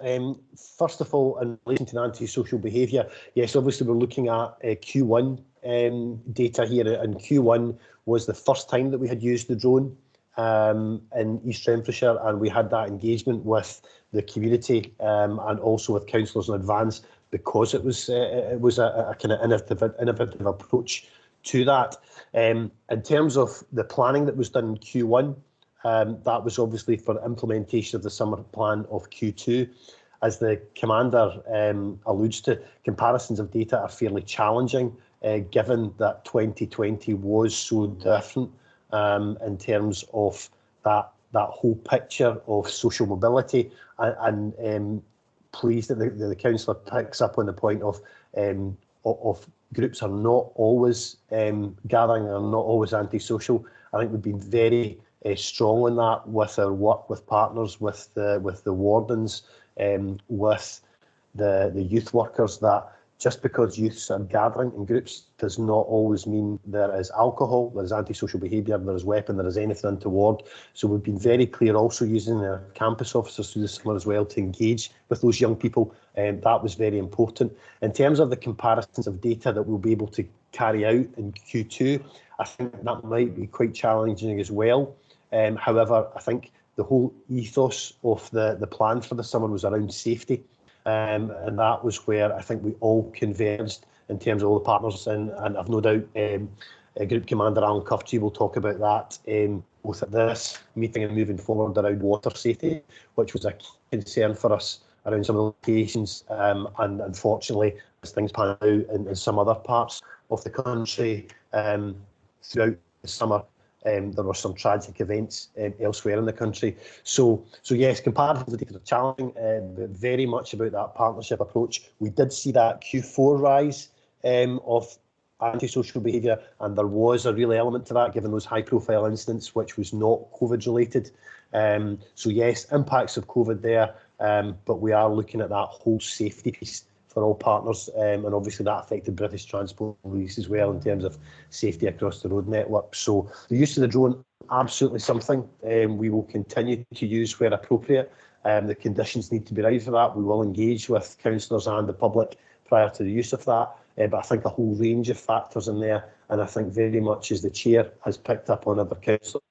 First of all, in relation to anti-social behaviour, yes, obviously we're looking at Q1 data here, and Q1 was the first time that we had used the drone in East Renfrewshire, and we had that engagement with the community and also with councillors in advance, because it was a kind of innovative approach to that. In terms of the planning that was done in Q1, that was obviously for implementation of the summer plan of Q2. As the Commander alludes to, comparisons of data are fairly challenging, given that 2020 was so different in terms of that whole picture of social mobility, and pleased that the councillor picks up on the point of groups are not always gathering, are not always antisocial. I think we've been very strong on that with our work with partners, with the Wardens, with the youth workers, that just because youths are gathering in groups does not always mean there is alcohol, there is antisocial behaviour, there is weapon, there is anything untoward. So we've been very clear, also using our campus officers through the summer as well to engage with those young people, and that was very important. In terms of the comparisons of data that we'll be able to carry out in Q2, I think that might be quite challenging as well. However, I think the whole ethos of the plan for the summer was around safety. And that was where I think we all converged in terms of all the partners, and I've no doubt Group Commander Alan Cuftree will talk about that both at this meeting and moving forward around water safety, which was a key concern for us around some of the locations, and unfortunately, as things pan out in some other parts of the country throughout the summer, there were some tragic events elsewhere in the country. So yes, comparisons of data are challenging, but very much about that partnership approach. We did see that Q4 rise of antisocial behaviour, and there was a real element to that, given those high-profile incidents, which was not COVID-related. So yes, impacts of COVID there, but we are looking at that whole safety piece for all partners, and obviously that affected British Transport Police as well in terms of safety across the road network. So the use of the drone, absolutely something we will continue to use where appropriate. The conditions need to be right for that. We will engage with councillors and the public prior to the use of that, but I think a whole range of factors in there, and I think very much as the Chair has picked up on, other councillors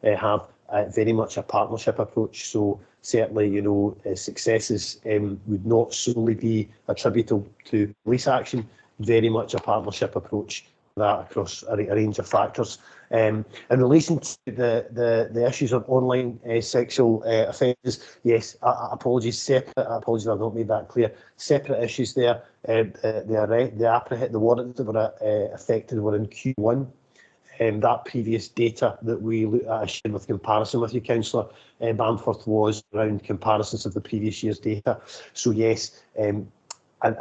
have very much a partnership approach. So certainly, you know, successes would not solely be attributable to police action, very much a partnership approach that across a range of factors. In relation to the issues of online sexual offences, yes, apologies, apologies I've not made that clear. Separate issues there. The warrants that were affected were in Q1. That previous data that we shared with comparison with you, Councillor Bamforth, was around comparisons of the previous year's data. So yes, and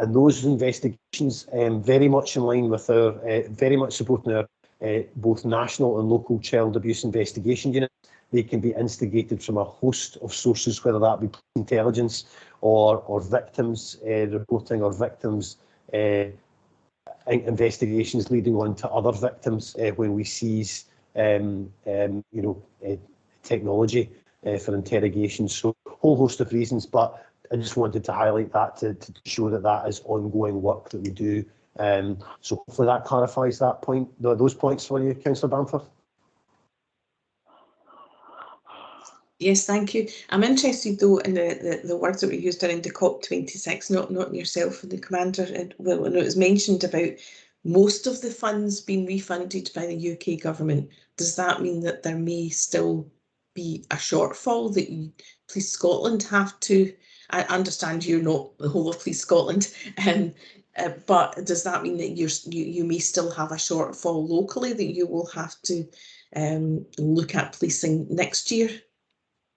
those investigations very much in line with our, very much supporting our both national and local child abuse investigation units. They can be instigated from a host of sources, whether that be intelligence or victims reporting, or victims investigations leading on to other victims when we seize technology for interrogation. So a whole host of reasons, but I just wanted to highlight that to show that that is ongoing work that we do. So hopefully that clarifies that point, those points for you, Councillor Bamforth. Yes, thank you. I'm interested though in the words that were used around the COP26, not yourself and the Commander. Well, it was mentioned about most of the funds being refunded by the UK government. Does that mean that there may still be a shortfall that Police Scotland have to? I understand you're not the whole of Police Scotland, but does that mean that you may still have a shortfall locally that you will have to look at policing next year?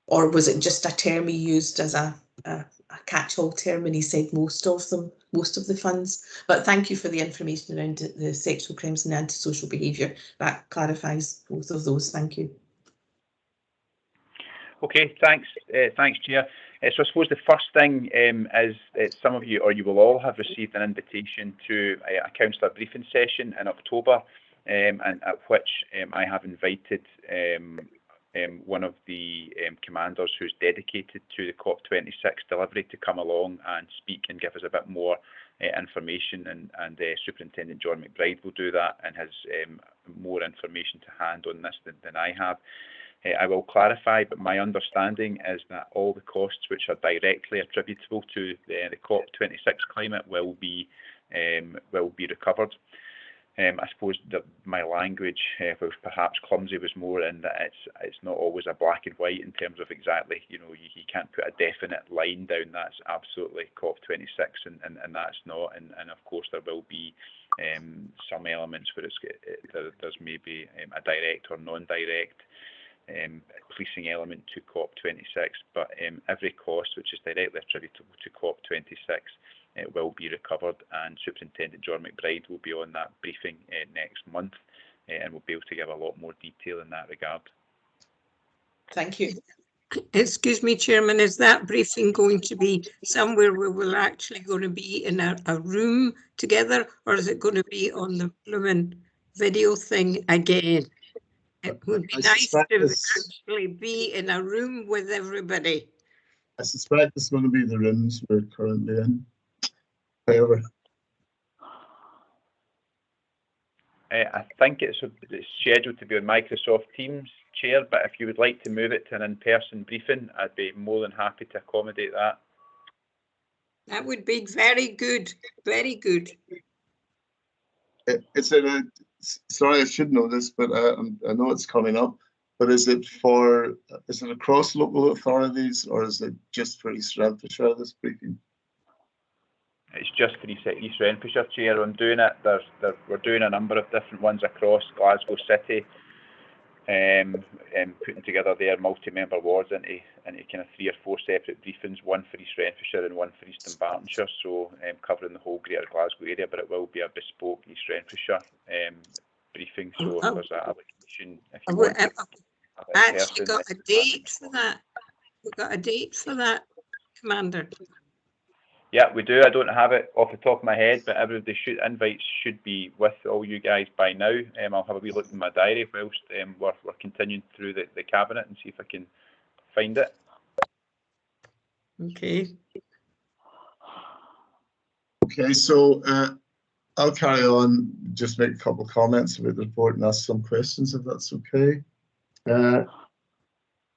Or was it just a term he used as a catch-all term when he said most of the funds? But thank you for the information around the sexual crimes and antisocial behaviour. That clarifies both of those. Thank you. Okay, thanks, Chair. So I suppose the first thing is some of you, or you will all have received an invitation to a councillor briefing session in October, and at which I have invited one of the commanders who's dedicated to the COP26 delivery to come along and speak and give us a bit more information, and Superintendent John McBride will do that and has more information to hand on this than I have. I will clarify, but my understanding is that all the costs which are directly attributable to the COP26 climate will be recovered. I suppose that my language was perhaps clumsy, was more in that it's not always a black and white in terms of exactly, you can't put a definite line down, that's absolutely COP26 and that's not, and of course there will be some elements where there's maybe a direct or non-direct policing element to COP26, but every cost which is directly attributable to COP26 it will be recovered, and Superintendent John McBride will be on that briefing next month and will be able to give a lot more detail in that regard. Thank you. Excuse me, Chairman, is that briefing going to be somewhere where we're actually going to be in a room together, or is it going to be on the blooming video thing again? It would be nice to actually be in a room with everybody. I suspect it's going to be the rooms we're currently in. However, I think it's scheduled to be on Microsoft Teams, Chair, but if you would like to move it to an in-person briefing, I'd be more than happy to accommodate that. That would be very good, very good. Sorry, I should know this, but I know it's coming up. But is it across local authorities, or is it just for East Renfrewshire, this briefing? It's just for East Renfrewshire, Chair. I'm doing it. We're doing a number of different ones across Glasgow City, putting together their multi-member wards into kind of 3 or 4 separate briefings, one for East Renfrewshire and one for Eastern Bartonshire, so covering the whole Greater Glasgow area, but it will be a bespoke East Renfrewshire briefing. So if there's a allocation, if you want to actually got a date for that. We've got a date for that, Commander. Yeah, we do. I don't have it off the top of my head, but invites should be with all you guys by now. I'll have a wee look in my diary whilst we're continuing through the cabinet and see if I can find it. Okay. Okay, so I'll carry on, just make a couple of comments about the report and ask some questions if that's okay.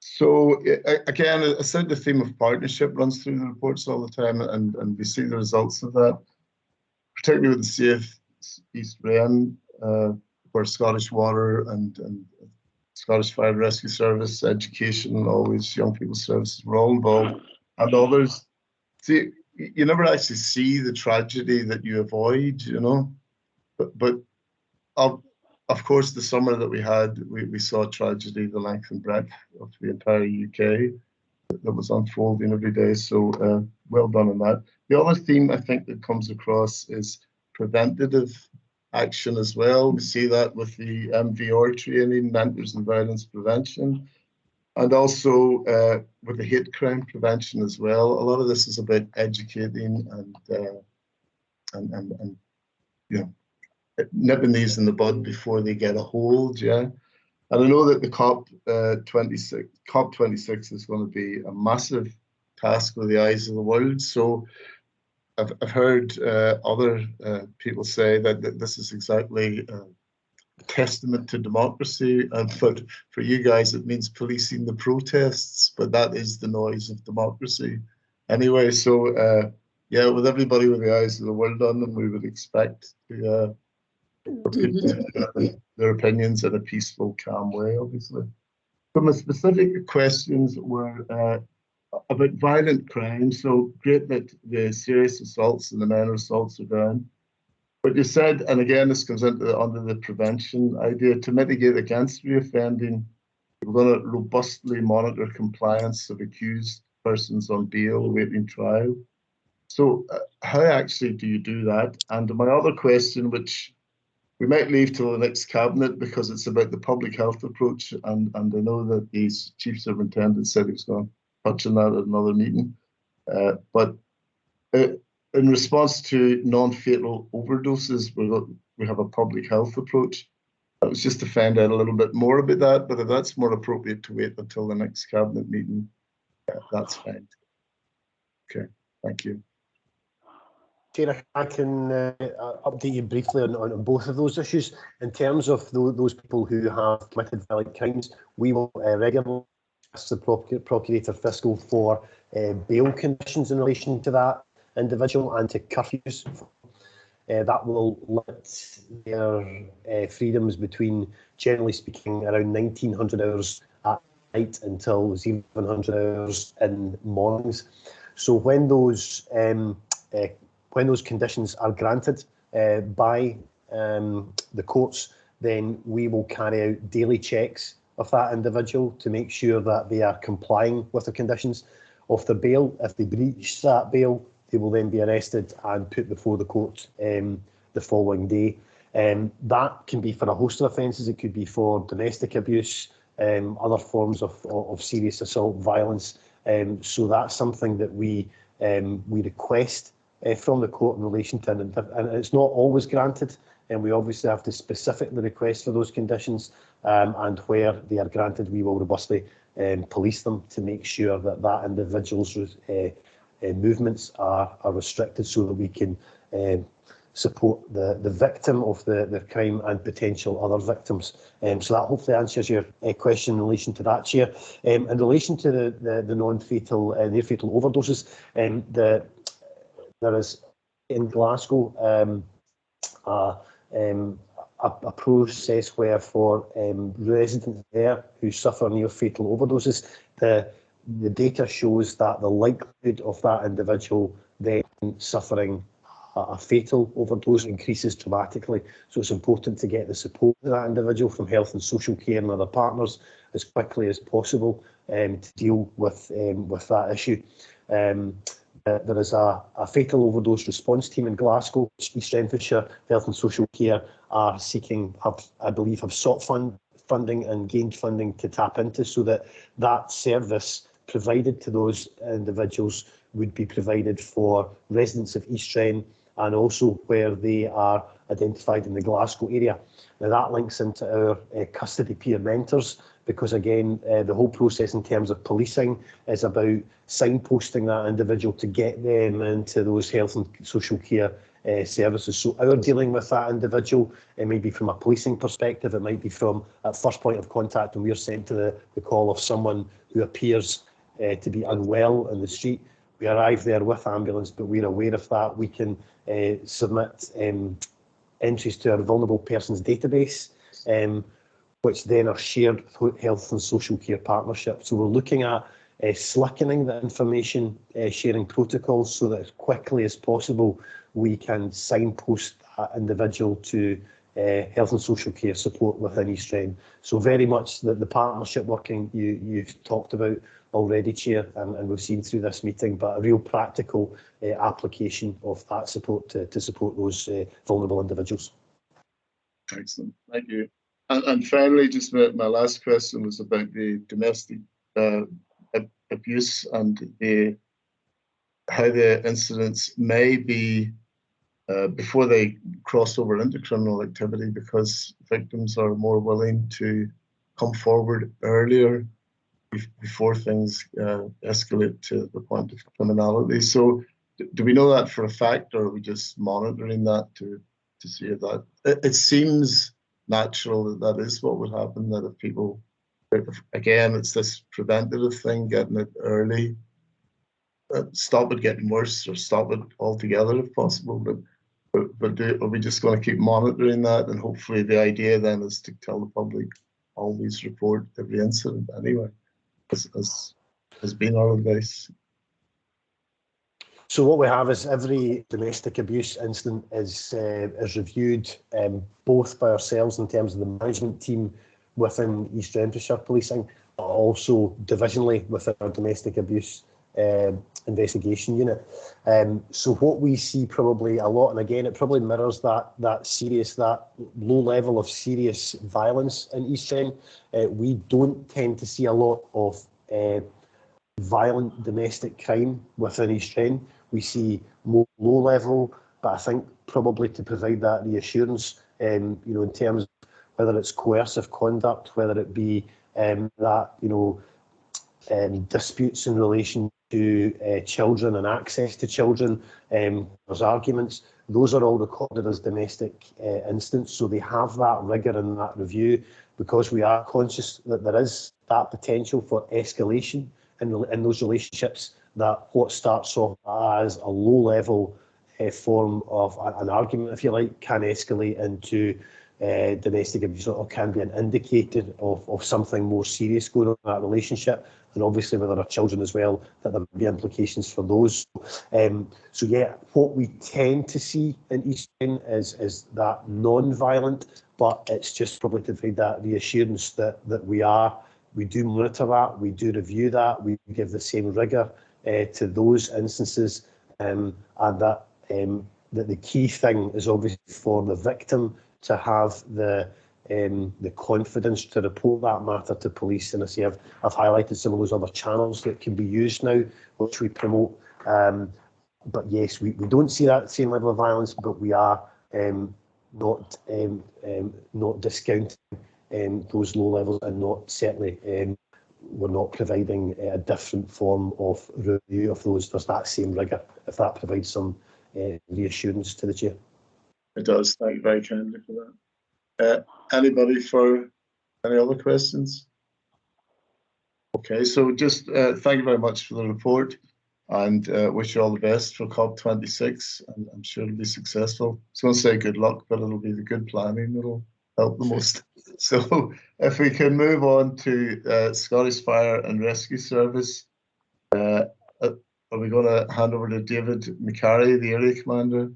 So again, I said the theme of partnership runs through the reports all the time, and we see the results of that, particularly with the CF East Wren, where Scottish Water and Scottish Fire and Rescue Service, education, always young people's services were all involved, and others. See, you never actually see the tragedy that you avoid, but of course, the summer that we had, we saw tragedy, the length and breadth of the entire UK that was unfolding every day. So well done on that. The other theme I think that comes across is preventative action as well. We see that with the MVR training, Mentors in Violence Prevention, and also with the hate crime prevention as well. A lot of this is about educating and nipping these in the bud before they get a hold, yeah. And I know that the COP26 is going to be a massive task with the eyes of the world. So I've heard other people say that this is exactly a testament to democracy, but for you guys it means policing the protests, but that is the noise of democracy anyway. So yeah, with everybody with the eyes of the world on them, we would expect to their opinions in a peaceful, calm way, obviously. But my specific questions were about violent crime. So great that the serious assaults and the minor assaults are down. But you said, and again, this comes under the prevention idea, to mitigate against reoffending, we're going to robustly monitor compliance of accused persons on bail awaiting trial. So how actually do you do that? And my other question, which we might leave till the next cabinet because it's about the public health approach, and I know that the chief superintendent said he was going to touch on that at another meeting. But in response to non-fatal overdoses, we have a public health approach. I was just to find out a little bit more about that, but if that's more appropriate to wait until the next cabinet meeting, that's fine. Okay, thank you. Chair, I can update you briefly on both of those issues. In terms of those people who have committed violent crimes, we will regularly ask the Procurator Fiscal for bail conditions in relation to that individual and to curfews. that will limit their freedoms between, generally speaking, around 1900 hours at night until 700 hours in mornings. So when those conditions are granted by the courts, then we will carry out daily checks of that individual to make sure that they are complying with the conditions of the bail. If they breach that bail, they will then be arrested and put before the court the following day. That can be for a host of offences. It could be for domestic abuse, other forms of serious assault, violence. So that's something that we request from the court in relation to, and it's not always granted, and we obviously have to specifically request for those conditions, and where they are granted, we will robustly police them to make sure that that individual's movements are restricted, so that we can support the victim of the crime and potential other victims. So that hopefully answers your question in relation to that, Chair. In relation to the non-fatal, near-fatal overdoses, there is in Glasgow a process where for residents there who suffer near-fatal overdoses, the data shows that the likelihood of that individual then suffering a fatal overdose increases dramatically. So it's important to get the support of that individual from health and social care and other partners as quickly as possible to deal with that issue. There is a fatal overdose response team in Glasgow, which East Renfrewshire Health and Social Care are seeking, I believe have sought funding and gained funding to tap into, so that service provided to those individuals would be provided for residents of East Ren and also where they are identified in the Glasgow area. Now that links into our custody peer mentors, because again, the whole process in terms of policing is about signposting that individual to get them into those health and social care services. So our dealing with that individual, it may be from a policing perspective, it might be from at first point of contact when we're sent to the call of someone who appears to be unwell in the street. We arrive there with ambulance, but we're aware of that. We can submit entries to our vulnerable persons database, which then are shared with health and social care partnerships. So we're looking at slackening the information sharing protocols so that as quickly as possible we can signpost that individual to health and social care support within East Ren. So very much the partnership working you've talked about already, Chair, and we've seen through this meeting, but a real practical application of that support to support those vulnerable individuals. Excellent, thank you. And finally, just my last question was about the domestic abuse and how the incidents may be before they cross over into criminal activity, because victims are more willing to come forward earlier before things escalate to the point of criminality. So do we know that for a fact, or are we just monitoring that to see if that... It seems natural that is what would happen, that if people, again, it's this preventative thing, getting it early, stop it getting worse or stop it altogether if possible. But are we just going to keep monitoring that? And hopefully the idea then is to tell the public, always report every incident anyway, as has been our advice. So what we have is every domestic abuse incident is reviewed both by ourselves in terms of the management team within East Renfrewshire Policing, but also divisionally within our domestic abuse investigation unit. So what we see probably a lot, and again it probably mirrors that low level of serious violence in East Ren. We don't tend to see a lot of violent domestic crime within East Ren. We see more low level, but I think probably to provide that reassurance, in terms of whether it's coercive conduct, whether it be disputes in relation to children and access to children, there's arguments, those are all recorded as domestic incidents. So they have that rigour in that review, because we are conscious that there is that potential for escalation in those relationships, that what starts off as a low level form of an argument, if you like, can escalate into domestic abuse, or can be an indicator of something more serious going on in that relationship. And obviously with our children as well, that there will be implications for those. So yeah, what we tend to see in East End is that non-violent, but it's just probably to provide that reassurance that we do monitor that, we do review that, we give the same rigour to those instances, and that the key thing is obviously for the victim to have the confidence to report that matter to police. And I see I've highlighted some of those other channels that can be used now, which we promote. But yes, we don't see that same level of violence, but we are not discounting those low levels, and not certainly we're not providing a different form of review of those. There's that same rigour, if that provides some reassurance to the chair. It does. Thank you very kindly for that. Anybody for any other questions? Okay, so just thank you very much for the report, and wish you all the best for COP26, and I'm sure it'll be successful. I was going to say good luck, but it'll be the good planning that'll help the most. So if we can move on to Scottish Fire and Rescue Service, are we going to hand over to David McCarry, the area commander,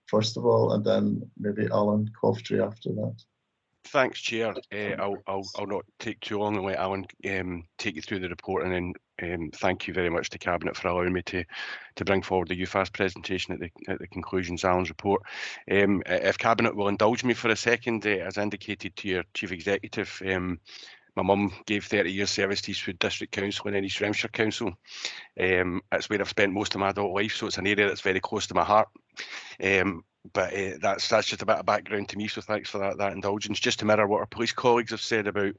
first of all, and then maybe Alan Coftree after that? Thanks, Chair. I'll not take too long and let Alan take you through the report, and then thank you very much to Cabinet for allowing me to bring forward the UFAS presentation at the conclusion of Alan's report. If Cabinet will indulge me for a second, as indicated to your Chief Executive, my mum gave 30 years service to Eastwood District Council and East Renfrewshire Council. It's where I've spent most of my adult life, so it's an area that's very close to my heart. But that's just a bit of background to me, so thanks for that indulgence. Just to mirror what our police colleagues have said about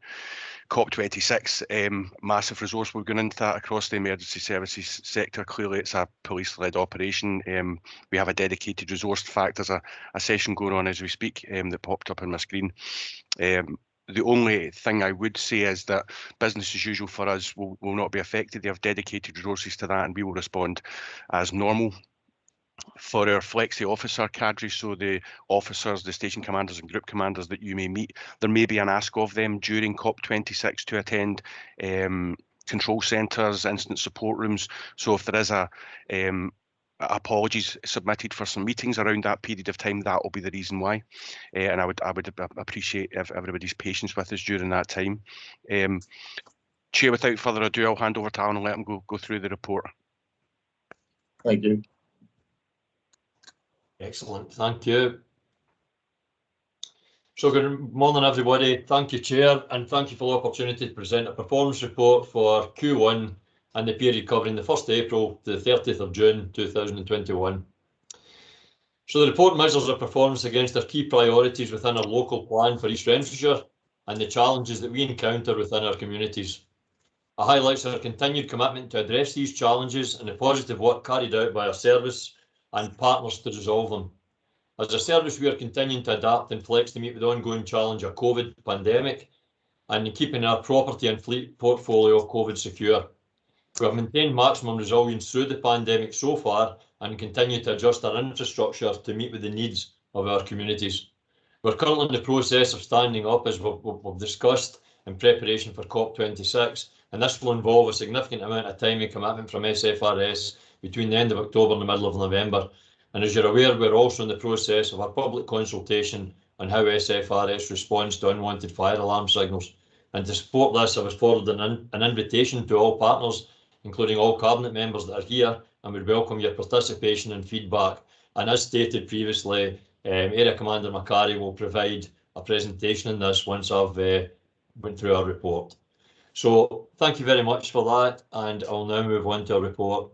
COP26, massive resource we've gone into that across the emergency services sector. Clearly it's a police-led operation. We have a dedicated resource. In fact, there's a session going on as we speak that popped up on my screen. The only thing I would say is that business as usual for us will not be affected. They have dedicated resources to that, and we will respond as normal. For our flexi officer cadre, so the officers, the station commanders and group commanders that you may meet, there may be an ask of them during COP26 to attend control centres, incident support rooms. So if there is apologies submitted for some meetings around that period of time, that will be the reason why. And I would appreciate everybody's patience with us during that time. Chair, without further ado, I'll hand over to Alan and let him go through the report. Thank you. Excellent, thank you. So good morning, everybody. Thank you, Chair, and thank you for the opportunity to present a performance report for Q1 and the period covering the 1st April to the 30th of June 2021. So the report measures our performance against our key priorities within our local plan for East Renfrewshire and the challenges that we encounter within our communities. It highlights our continued commitment to address these challenges and the positive work carried out by our service and partners to resolve them. As a service, we are continuing to adapt and flex to meet the ongoing challenge of COVID pandemic and keeping our property and fleet portfolio COVID secure. We have maintained maximum resilience through the pandemic so far and continue to adjust our infrastructure to meet with the needs of our communities. We're currently in the process of standing up, as we've discussed, in preparation for COP26, and this will involve a significant amount of time and commitment from SFRS between the end of October and the middle of November. And as you're aware, we're also in the process of a public consultation on how SFRS responds to unwanted fire alarm signals. And to support this, I was forwarded an invitation to all partners, including all Cabinet members that are here, and would welcome your participation and feedback. And as stated previously, Area Commander McCarry will provide a presentation on this once I've went through our report. So thank you very much for that, and I'll now move on to our report.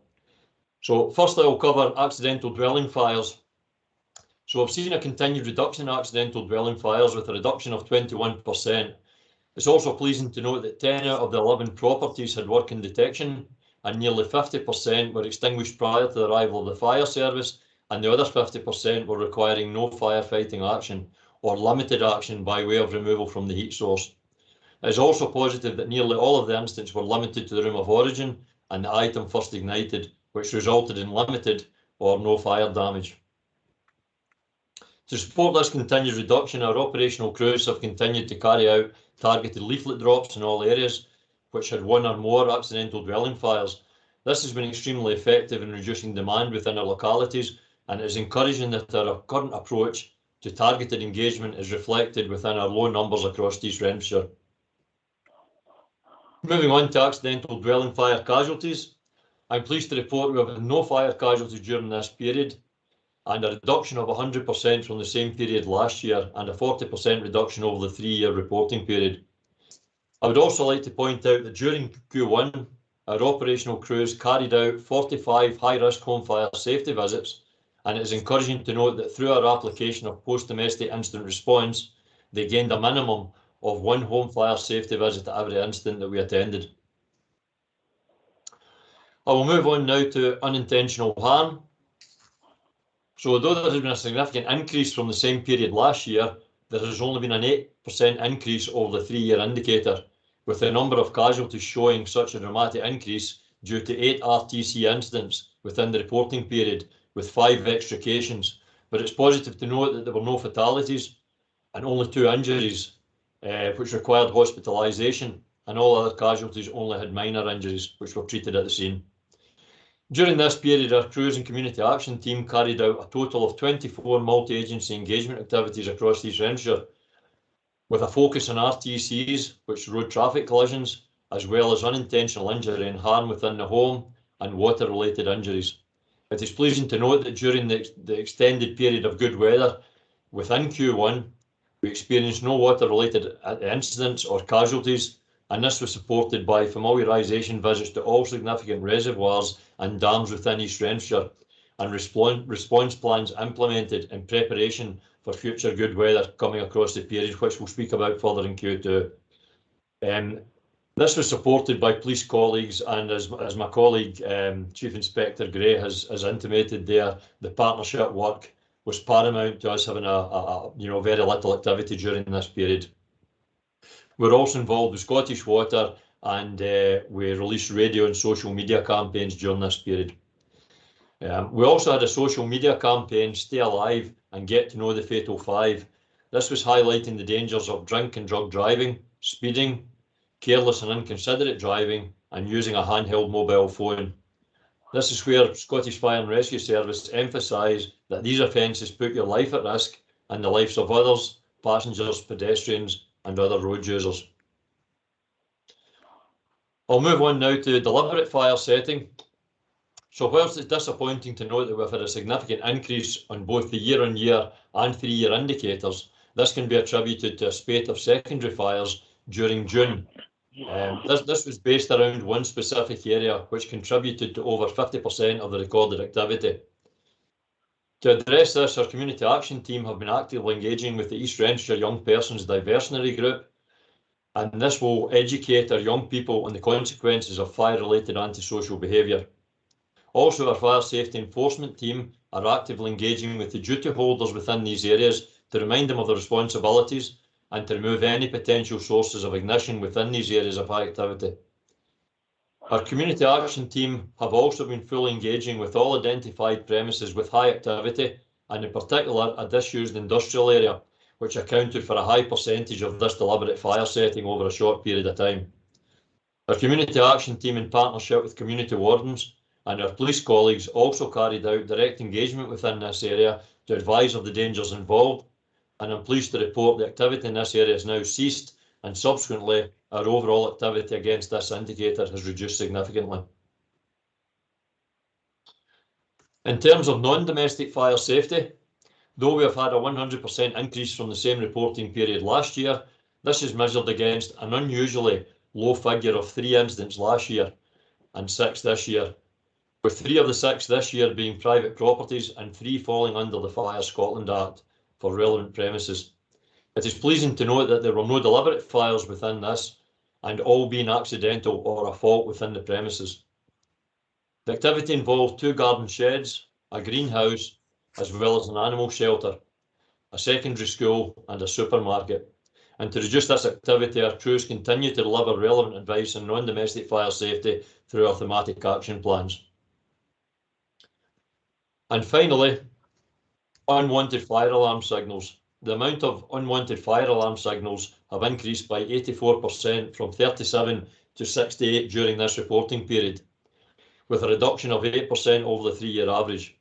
So first I'll cover accidental dwelling fires. So I've seen a continued reduction in accidental dwelling fires with a reduction of 21%. It's also pleasing to note that 10 out of the 11 properties had working detection, and nearly 50% were extinguished prior to the arrival of the fire service, and the other 50% were requiring no firefighting action or limited action by way of removal from the heat source. It is also positive that nearly all of the incidents were limited to the room of origin and the item first ignited, which resulted in limited or no fire damage. To support this continued reduction, our operational crews have continued to carry out targeted leaflet drops in all areas which had one or more accidental dwelling fires. This has been extremely effective in reducing demand within our localities, and it is encouraging that our current approach to targeted engagement is reflected within our low numbers across East Renfrewshire. Moving on to accidental dwelling fire casualties, I'm pleased to report we have had no fire casualties during this period, and a reduction of 100% from the same period last year, and a 40% reduction over the 3-year reporting period. I would also like to point out that during Q1, our operational crews carried out 45 high-risk home fire safety visits, and it is encouraging to note that through our application of post-domestic incident response, they gained a minimum of 1 home fire safety visit at every incident that we attended. I will move on now to unintentional harm. So although there has been a significant increase from the same period last year, there has only been an 8% increase over the 3-year indicator, with the number of casualties showing such a dramatic increase due to 8 RTC incidents within the reporting period, with 5 extrications. But it's positive to note that there were no fatalities and only 2 injuries, which required hospitalisation, and all other casualties only had minor injuries, which were treated at the scene. During this period, our crews and community action team carried out a total of 24 multi-agency engagement activities across East Renfrewshire, with a focus on RTCs, which road traffic collisions, as well as unintentional injury and harm within the home and water-related injuries. It is pleasing to note that during the extended period of good weather within Q1, we experienced no water-related incidents or casualties, and this was supported by familiarisation visits to all significant reservoirs and dams within East Renfrewshire, and response plans implemented in preparation for future good weather coming across the period, which we'll speak about further in Q2. This was supported by police colleagues, and as my colleague Chief Inspector Gray has intimated there, the partnership work was paramount to us having a very little activity during this period. We're also involved with Scottish Water, and we released radio and social media campaigns during this period. We also had a social media campaign, Stay Alive and Get to Know the Fatal 5. This was highlighting the dangers of drink and drug driving, speeding, careless and inconsiderate driving, and using a handheld mobile phone. This is where Scottish Fire and Rescue Service emphasise that these offences put your life at risk and the lives of others, passengers, pedestrians and other road users. I'll move on now to deliberate fire setting. So whilst it's disappointing to note that we've had a significant increase on both the year-on-year and 3-year indicators, this can be attributed to a spate of secondary fires during June. This was based around one specific area, which contributed to over 50% of the recorded activity. To address this, our community action team have been actively engaging with the East Renfrewshire Young Persons Diversionary Group, and this will educate our young people on the consequences of fire-related antisocial behaviour. Also, our fire safety enforcement team are actively engaging with the duty holders within these areas to remind them of their responsibilities and to remove any potential sources of ignition within these areas of high activity. Our community action team have also been fully engaging with all identified premises with high activity, and in particular a disused industrial area, which accounted for a high percentage of this deliberate fire setting over a short period of time. Our community action team, in partnership with community wardens and our police colleagues, also carried out direct engagement within this area to advise of the dangers involved, and I'm pleased to report the activity in this area has now ceased, and subsequently our overall activity against this indicator has reduced significantly. In terms of non-domestic fire safety, though we have had a 100% increase from the same reporting period last year, this is measured against an unusually low figure of 3 incidents last year and 6 this year, with 3 of the 6 this year being private properties and 3 falling under the Fire Scotland Act for relevant premises. It is pleasing to note that there were no deliberate fires within this, and all being accidental or a fault within the premises. The activity involved 2 garden sheds, a greenhouse, as well as an animal shelter, a secondary school and a supermarket. And to reduce this activity, our crews continue to deliver relevant advice on non-domestic fire safety through our thematic action plans. And finally, unwanted fire alarm signals. The amount of unwanted fire alarm signals have increased by 84% from 37 to 68 during this reporting period, with a reduction of 8% over the 3-year average.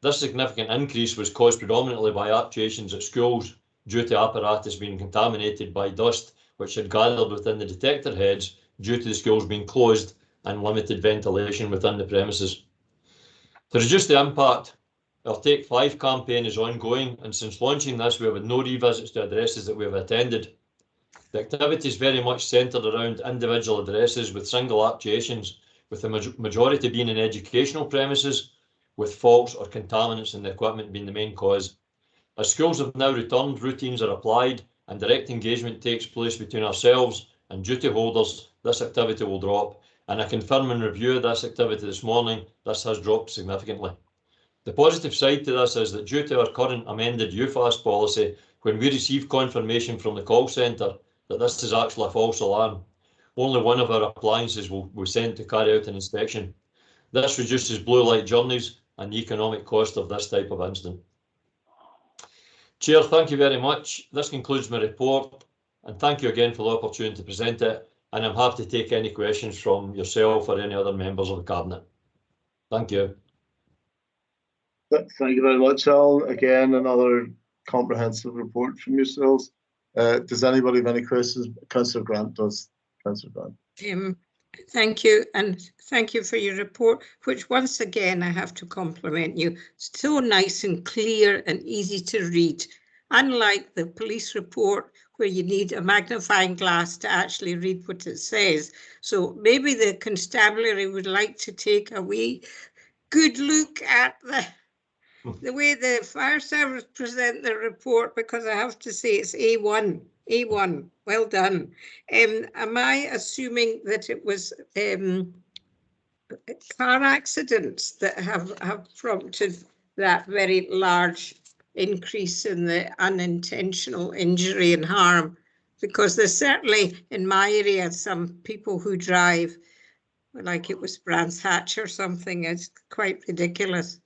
This significant increase was caused predominantly by actuations at schools due to apparatus being contaminated by dust which had gathered within the detector heads due to the schools being closed and limited ventilation within the premises. To reduce the impact, our Take 5 campaign is ongoing, and since launching this, we have had no revisits to addresses that we have attended. The activity is very much centred around individual addresses with single actuations, with the majority being in educational premises, with faults or contaminants in the equipment being the main cause. As schools have now returned, routines are applied and direct engagement takes place between ourselves and duty holders, this activity will drop. And I confirm in review of this activity this morning, this has dropped significantly. The positive side to this is that due to our current amended UFAS policy, when we receive confirmation from the call centre that this is actually a false alarm, only one of our appliances will be sent to carry out an inspection. This reduces blue light journeys and the economic cost of this type of incident. Chair, thank you very much. This concludes my report, and thank you again for the opportunity to present it, and I'm happy to take any questions from yourself or any other members of the Cabinet. Thank you. Thank you very much, Alan. Again, another comprehensive report from yourselves. Does anybody have any questions? Councillor Grant does. Councillor Grant. Thank you, and thank you for your report, which once again I have to compliment you. It's so nice and clear and easy to read, unlike the police report where you need a magnifying glass to actually read what it says. So maybe the constabulary would like to take a wee good look at the way the fire service present their report, because I have to say it's A1. A1, well done. Am I assuming that it was car accidents that have prompted that very large increase in the unintentional injury and harm? Because there's certainly in my area some people who drive like it was Brands Hatch or something. It's quite ridiculous.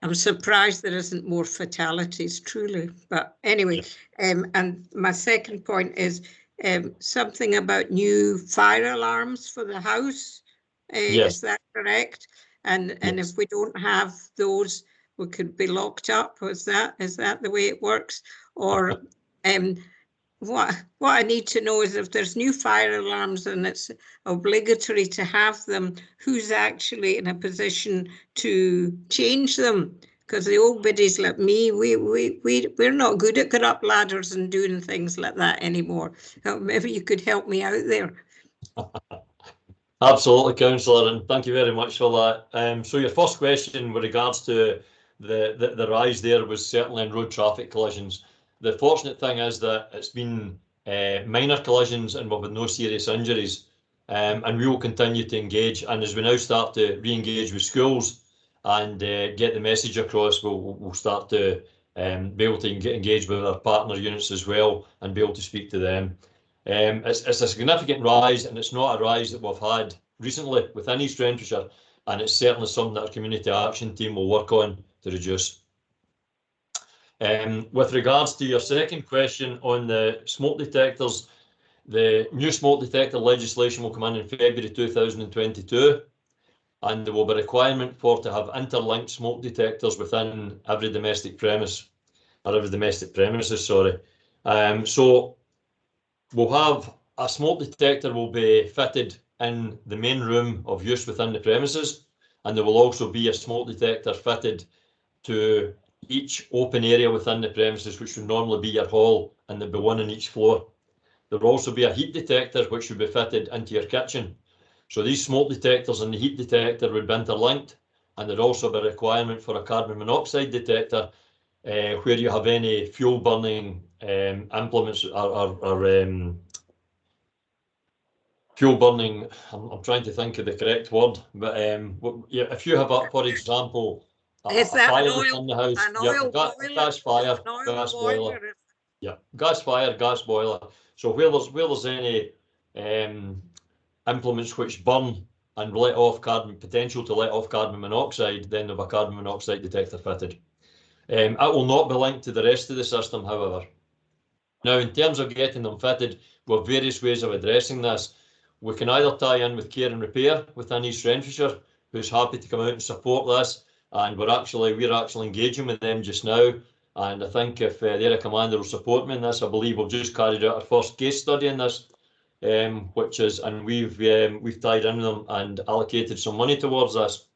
I'm surprised there isn't more fatalities, truly. But anyway, yes. And my second point is something about new fire alarms for the house. Yes. Is that correct? And yes. If we don't have those, we could be locked up. Is that the way it works? Or what I need to know is if there's new fire alarms and it's obligatory to have them, who's actually in a position to change them? Because the old biddies like me, we're not good at going up ladders and doing things like that anymore. Maybe you could help me out there. Absolutely, Councillor, and thank you very much for that. So your first question with regards to the rise there was certainly in road traffic collisions. The fortunate thing is that it's been minor collisions and we've had no serious injuries, and we will continue to engage. And as we now start to re-engage with schools and get the message across, we'll start to be able to engage with our partner units as well and be able to speak to them. It's a significant rise, and it's not a rise that we've had recently within East Renfrewshire, and it's certainly something that our community action team will work on to reduce. With regards to your second question on the smoke detectors, the new smoke detector legislation will come in February 2022, and there will be a requirement to have interlinked smoke detectors within every domestic premise, or every domestic premises, sorry. So we'll have a smoke detector will be fitted in the main room of use within the premises, and there will also be a smoke detector fitted to each open area within the premises, which would normally be your hall, and there'll be one on each floor. There will also be a heat detector which would be fitted into your kitchen. So these smoke detectors and the heat detector would be interlinked, and there'd also be a requirement for a carbon monoxide detector where you have any fuel burning implements or fuel burning. I'm trying to think of the correct word, but if you have, for example, a fire within the house, gas fire, gas boiler. Yeah, gas fire, gas boiler. So where there's any implements which burn and potential to let off carbon monoxide, then there'll be a carbon monoxide detector fitted. It will not be linked to the rest of the system, however. Now, in terms of getting them fitted, we have various ways of addressing this. We can either tie in with Care and Repair within East Renfrewshire, who's happy to come out and support this, and we're actually engaging with them just now. And I think if they're a commander will support me in this, I believe we've just carried out our first case study in this, and we've tied in with them and allocated some money towards this.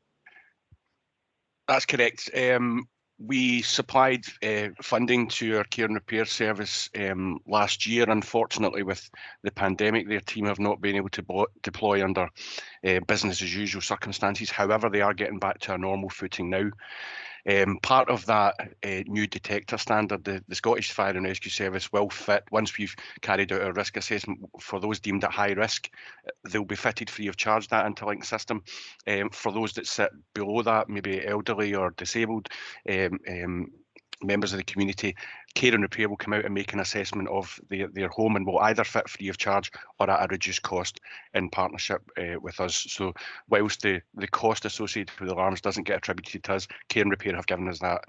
That's correct. We supplied funding to our Care and Repair service last year. Unfortunately, with the pandemic, their team have not been able to deploy under business as usual circumstances. However, they are getting back to a normal footing now. Part of that new detector standard, the Scottish Fire and Rescue Service will fit, once we've carried out our risk assessment for those deemed at high risk, they'll be fitted free of charge, that Interlinked system. For those that sit below that, maybe elderly or disabled members of the community, Care and Repair will come out and make an assessment of their home and will either fit free of charge or at a reduced cost in partnership with us. So whilst the cost associated with alarms doesn't get attributed to us, Care and Repair have given us that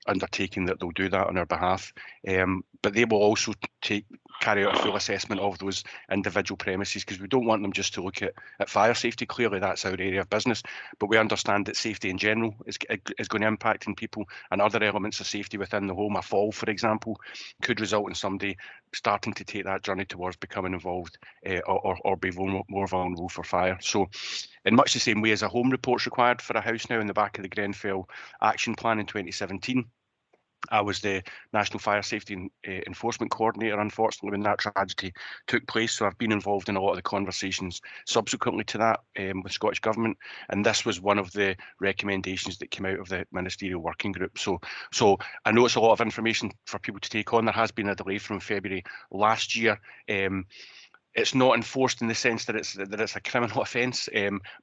undertaking that they'll do that on our behalf. But they will also carry out a full assessment of those individual premises, because we don't want them just to look at fire safety. Clearly that's our area of business, but we understand that safety in general is going to impact on people, and other elements of safety within the home. A fall, for example, could result in somebody starting to take that journey towards becoming involved or be more vulnerable for fire. So in much the same way as a home report's required for a house now in the back of the Grenfell Action Plan in 2017, I was the National Fire Safety Enforcement Coordinator, unfortunately, when that tragedy took place. So I've been involved in a lot of the conversations subsequently to that with Scottish Government. And this was one of the recommendations that came out of the Ministerial Working Group. So I know it's a lot of information for people to take on. There has been a delay from February last year. It's not enforced in the sense that it's a criminal offence,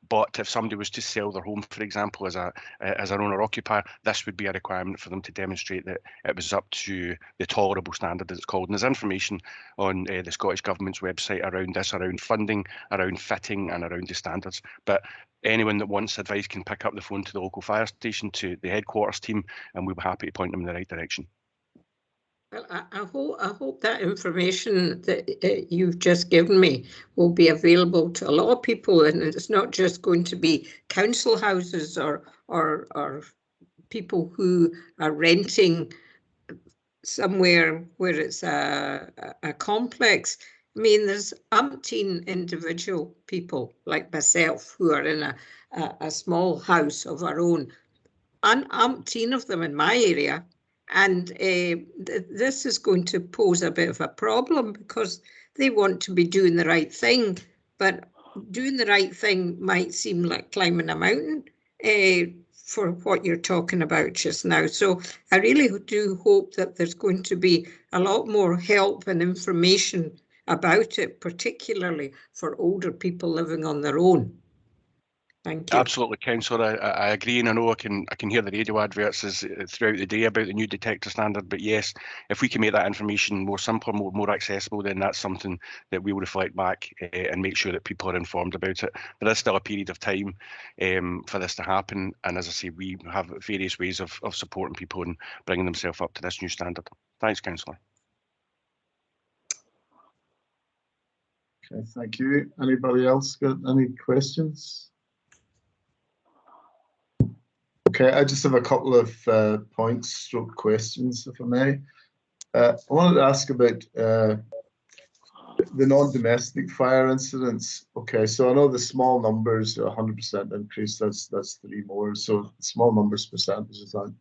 but if somebody was to sell their home, for example, as an owner-occupier, this would be a requirement for them to demonstrate that it was up to the tolerable standard, as it's called. And there's information on the Scottish Government's website around this, around funding, around fitting, and around the standards. But anyone that wants advice can pick up the phone to the local fire station, to the headquarters team, and we'll be happy to point them in the right direction. Well, I hope that information that you've just given me will be available to a lot of people, and it's not just going to be council houses or people who are renting somewhere where it's a complex. I mean, there's umpteen individual people like myself who are in a small house of our own, umpteen of them in my area. And this is going to pose a bit of a problem, because they want to be doing the right thing, but doing the right thing might seem like climbing a mountain for what you're talking about just now. So I really do hope that there's going to be a lot more help and information about it, particularly for older people living on their own. Thank you. Absolutely, Councillor. I agree, and I know I can hear the radio adverts throughout the day about the new detector standard. But yes, if we can make that information more simple, more accessible, then that's something that we will reflect back and make sure that people are informed about it. There is still a period of time for this to happen, and as I say, we have various ways of supporting people and bringing themselves up to this new standard. Thanks, Councillor. Okay, thank you. Anybody else got any questions? Okay, I just have a couple of points, stroke questions, if I may. I wanted to ask about the non-domestic fire incidents. Okay, so I know the small numbers, 100% increase, that's 3 more. So small numbers percentages aren't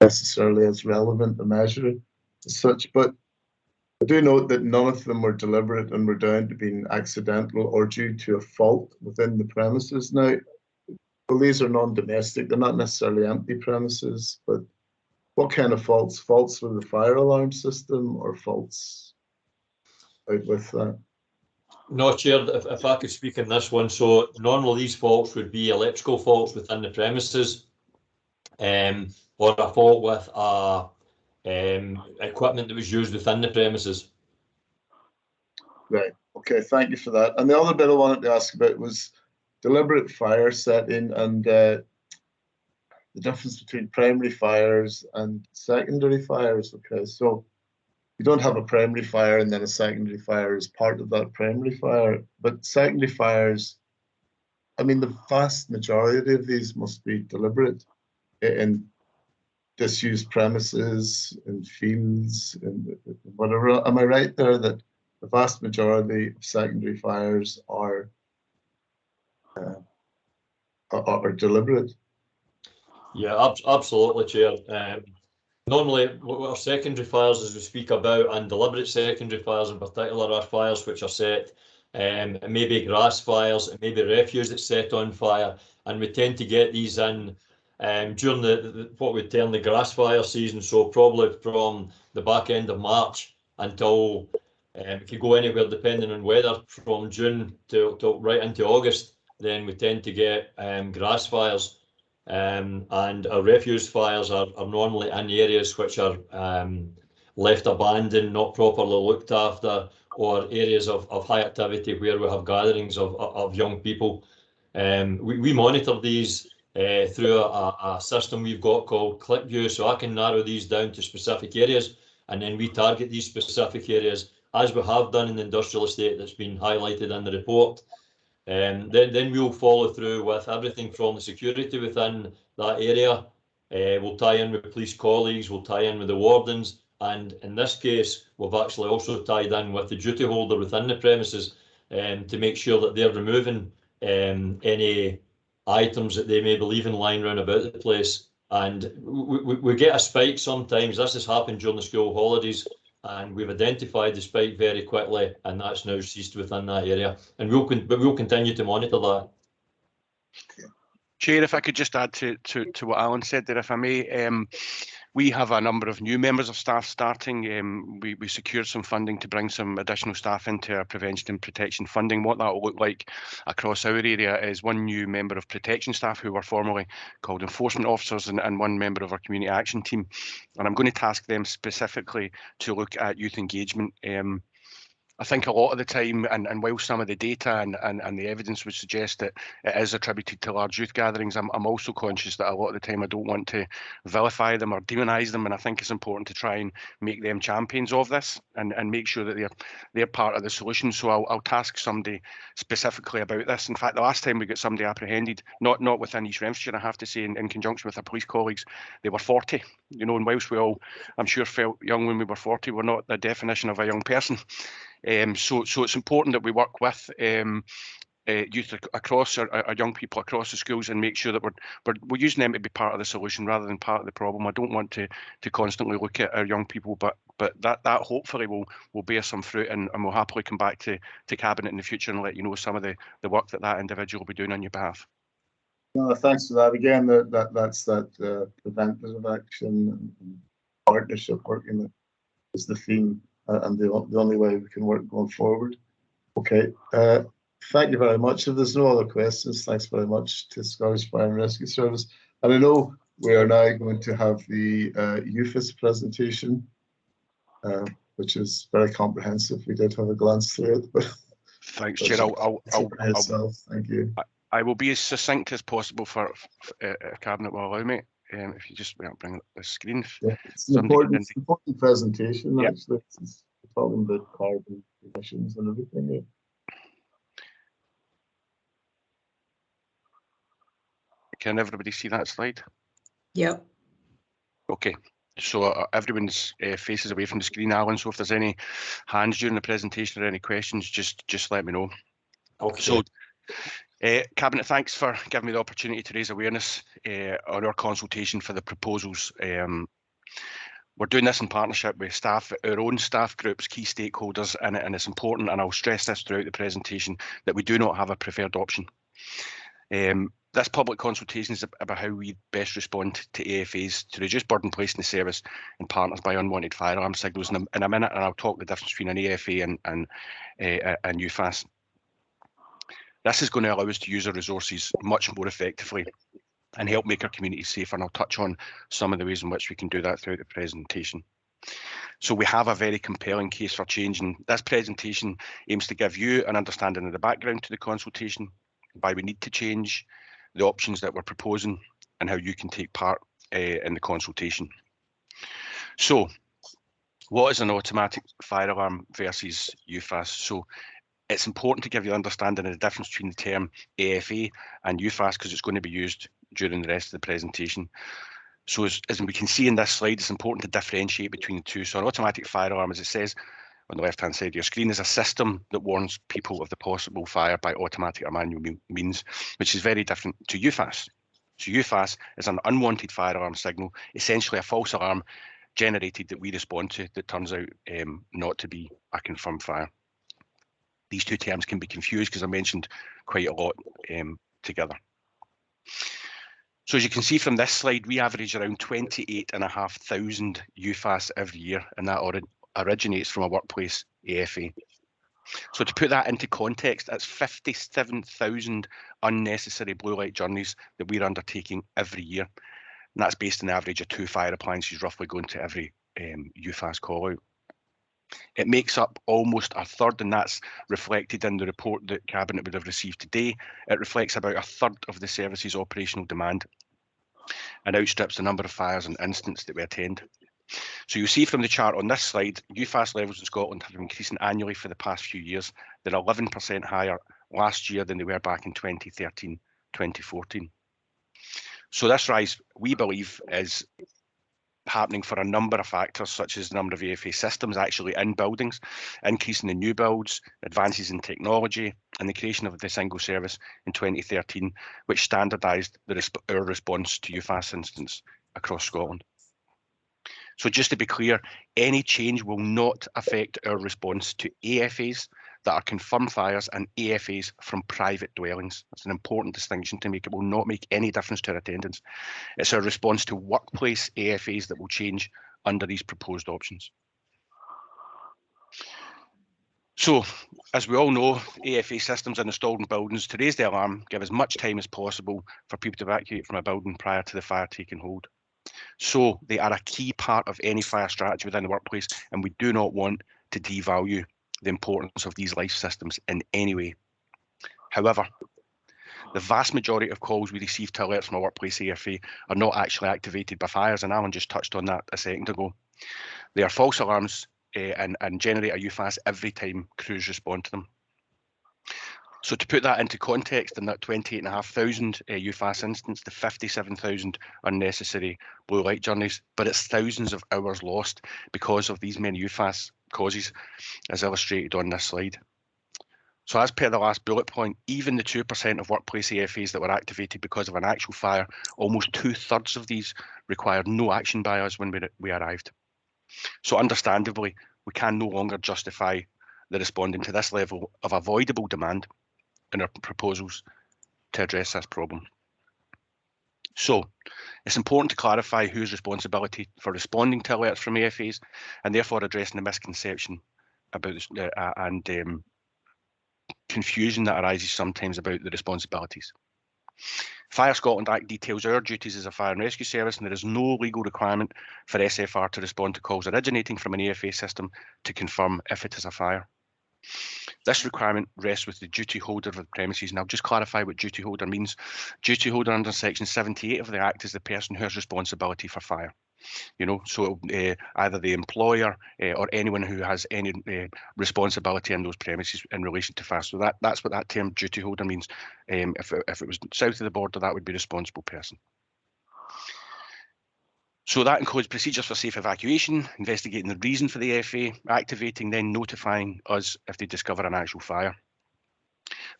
necessarily as relevant to measure as such, but I do note that none of them were deliberate and were down to being accidental or due to a fault within the premises. Now, well, these are non-domestic, they're not necessarily empty premises, but what kind of faults? Faults with the fire alarm system or faults out with that? No, Chair, if I could speak on this one. So normally these faults would be electrical faults within the premises, or a fault with equipment that was used within the premises. Right, okay, thank you for that. And the other bit I wanted to ask about was deliberate fire setting and the difference between primary fires and secondary fires. Okay, so you don't have a primary fire and then a secondary fire as part of that primary fire, but secondary fires, I mean, the vast majority of these must be deliberate in disused premises, in fields, in whatever. Am I right there that the vast majority of secondary fires are deliberate? Yeah, absolutely, Chair. Normally, what our secondary fires, as we speak about, and deliberate secondary fires in particular, are fires which are set. It may be grass fires, it may be refuse that's set on fire, and we tend to get these in during the what we term the grass fire season. So probably from the back end of March until it could go anywhere depending on weather, from June till right into August. Then we tend to get grass fires. And our refuse fires are normally in areas which are left abandoned, not properly looked after, or areas of high activity where we have gatherings of young people. We monitor these through a system we've got called ClickView, so I can narrow these down to specific areas, and then we target these specific areas, as we have done in the industrial estate that's been highlighted in the report. Then we'll follow through with everything from the security within that area. We'll tie in with police colleagues, we'll tie in with the wardens, and in this case, we've actually also tied in with the duty holder within the premises to make sure that they're removing any items that they may be leaving lying around about the place. And we get a spike sometimes. This has happened during the school holidays, and we've identified the spike very quickly, and that's now ceased within that area. And we'll continue to monitor that. Chair, if I could just add to what Alan said there, if I may. We have a number of new members of staff starting. We secured some funding to bring some additional staff into our prevention and protection funding. What that will look like across our area is one new member of protection staff who were formerly called enforcement officers, and one member of our community action team. And I'm going to task them specifically to look at youth engagement. I think a lot of the time, and while some of the data and the evidence would suggest that it is attributed to large youth gatherings, I'm also conscious that a lot of the time I don't want to vilify them or demonise them, and I think it's important to try and make them champions of this and make sure that they're part of the solution. So I'll task somebody specifically about this. In fact, the last time we got somebody apprehended, not within East Renfrewshire, I have to say, in conjunction with our police colleagues, they were 40. You know, and whilst we all, I'm sure, felt young when we were 40, we're not the definition of a young person. So it's important that we work with youth across our young people across the schools and make sure that we're using them to be part of the solution rather than part of the problem. I don't want to constantly look at our young people, but that hopefully will bear some fruit, and we'll happily come back to Cabinet in the future and let you know some of the work that individual will be doing on your behalf. No, thanks for that. Again, that's preventative action and partnership working that is the theme. And the only way we can work going forward. Okay, thank you very much. If there's no other questions, thanks very much to Scottish Fire and Rescue Service. And I know we are now going to have the UFIS presentation, which is very comprehensive. We did have a glance through it, but thanks, Chair. Thank you. I will be as succinct as possible for Cabinet will allow me. If you just bring up the screen. Yeah, it's an important presentation, yeah. Actually. It's talking about carbon emissions and everything. Yeah. Can everybody see that slide? Yeah. Okay. So everyone's faces away from the screen, Alan. So if there's any hands during the presentation or any questions, just let me know. Okay. So, Cabinet, thanks for giving me the opportunity to raise awareness on our consultation for the proposals. We're doing this in partnership with staff, our own staff groups, key stakeholders, and it's important, and I'll stress this throughout the presentation, that we do not have a preferred option. This public consultation is about how we best respond to AFAs to reduce burden placed in the service and partners by unwanted firearm signals in a minute, and I'll talk the difference between an AFA and UFAS. This is going to allow us to use our resources much more effectively and help make our communities safer, and I'll touch on some of the ways in which we can do that throughout the presentation. So we have a very compelling case for change, and this presentation aims to give you an understanding of the background to the consultation, why we need to change, the options that we're proposing, and how you can take part in the consultation. So, what is an automatic fire alarm versus UFAS? So, it's important to give you understanding of the difference between the term AFA and UFAS because it's going to be used during the rest of the presentation. So as we can see in this slide, it's important to differentiate between the two. So an automatic fire alarm, as it says on the left-hand side of your screen, is a system that warns people of the possible fire by automatic or manual means, which is very different to UFAS. So UFAS is an unwanted fire alarm signal, essentially a false alarm generated that we respond to that turns out not to be a confirmed fire. These two terms can be confused because I mentioned quite a lot together. So as you can see from this slide, we average around 28,500 UFAS every year, and that originates from a workplace AFA. So to put that into context, that's 57,000 unnecessary blue light journeys that we're undertaking every year. And that's based on the average of 2 fire appliances roughly going to every UFAS call out. It makes up almost a third, and that's reflected in the report that Cabinet would have received today. It reflects about a third of the service's operational demand and outstrips the number of fires and incidents that we attend. So you'll see from the chart on this slide, UFAS levels in Scotland have been increasing annually for the past few years. They're 11% higher last year than they were back in 2013, 2014. So this rise, we believe, is happening for a number of factors, such as the number of AFA systems actually in buildings, increasing in new builds, advances in technology, and the creation of the single service in 2013, which standardised our response to UFAS incidents across Scotland. So just to be clear, any change will not affect our response to AFAs that are confirmed fires and AFAs from private dwellings. That's an important distinction to make. It will not make any difference to our attendance. It's our response to workplace AFAs that will change under these proposed options. So, as we all know, AFA systems are installed in buildings to raise the alarm, give as much time as possible for people to evacuate from a building prior to the fire taking hold. So they are a key part of any fire strategy within the workplace, and we do not want to devalue the importance of these life systems in any way. However, the vast majority of calls we receive to alerts from a workplace AFA are not actually activated by fires, and Alan just touched on that a second ago. They are false alarms and generate a UFAS every time crews respond to them. So to put that into context, in that 28,500 UFAS instance, the 57,000 unnecessary blue light journeys, but it's thousands of hours lost because of these many UFAS causes, as illustrated on this slide. So as per the last bullet point, even the 2% of workplace AFAs that were activated because of an actual fire, almost 2/3 of these required no action by us when we arrived. So understandably, we can no longer justify the responding to this level of avoidable demand in our proposals to address this problem. So it's important to clarify whose responsibility for responding to alerts from AFAs, and therefore addressing the misconception about this, and confusion that arises sometimes about the responsibilities. Fire Scotland Act details our duties as a fire and rescue service, and there is no legal requirement for SFR to respond to calls originating from an AFA system to confirm if it is a fire. This requirement rests with the duty holder of the premises, and I'll just clarify what duty holder means. Duty holder under section 78 of the Act is the person who has responsibility for fire. You know, so either the employer or anyone who has any responsibility in those premises in relation to fire. So that's what that term duty holder means. If it was south of the border, that would be responsible person. So that includes procedures for safe evacuation, investigating the reason for the AFA, activating, then notifying us if they discover an actual fire.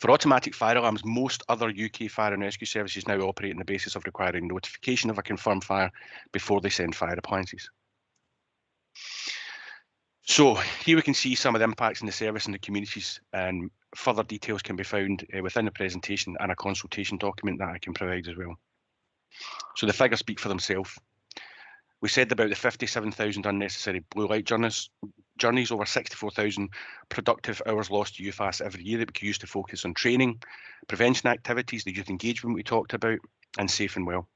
For automatic fire alarms, most other UK fire and rescue services now operate on the basis of requiring notification of a confirmed fire before they send fire appliances. So here we can see some of the impacts in the service and the communities, and further details can be found within the presentation and a consultation document that I can provide as well. So the figures speak for themselves. We said about the 57,000 unnecessary blue light journeys, over 64,000 productive hours lost to UFAS every year that we could use to focus on training, prevention activities, the youth engagement we talked about, and safe and well.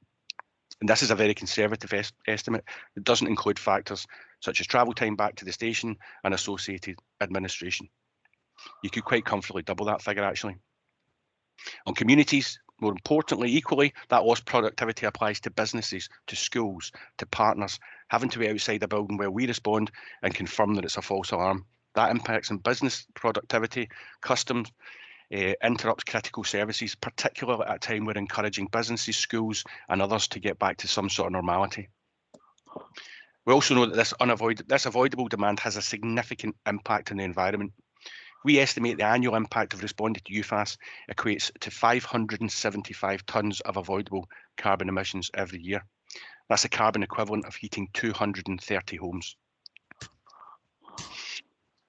And this is a very conservative estimate. It doesn't include factors such as travel time back to the station and associated administration. You could quite comfortably double that figure actually. On communities, more importantly, equally, that lost productivity applies to businesses, to schools, to partners, having to be outside a building where we respond and confirm that it's a false alarm. That impacts on business productivity, customs, interrupts critical services, particularly at a time we're encouraging businesses, schools and others to get back to some sort of normality. We also know that this avoidable demand has a significant impact on the environment. We estimate the annual impact of responding to UFAS equates to 575 tonnes of avoidable carbon emissions every year. That's a carbon equivalent of heating 230 homes.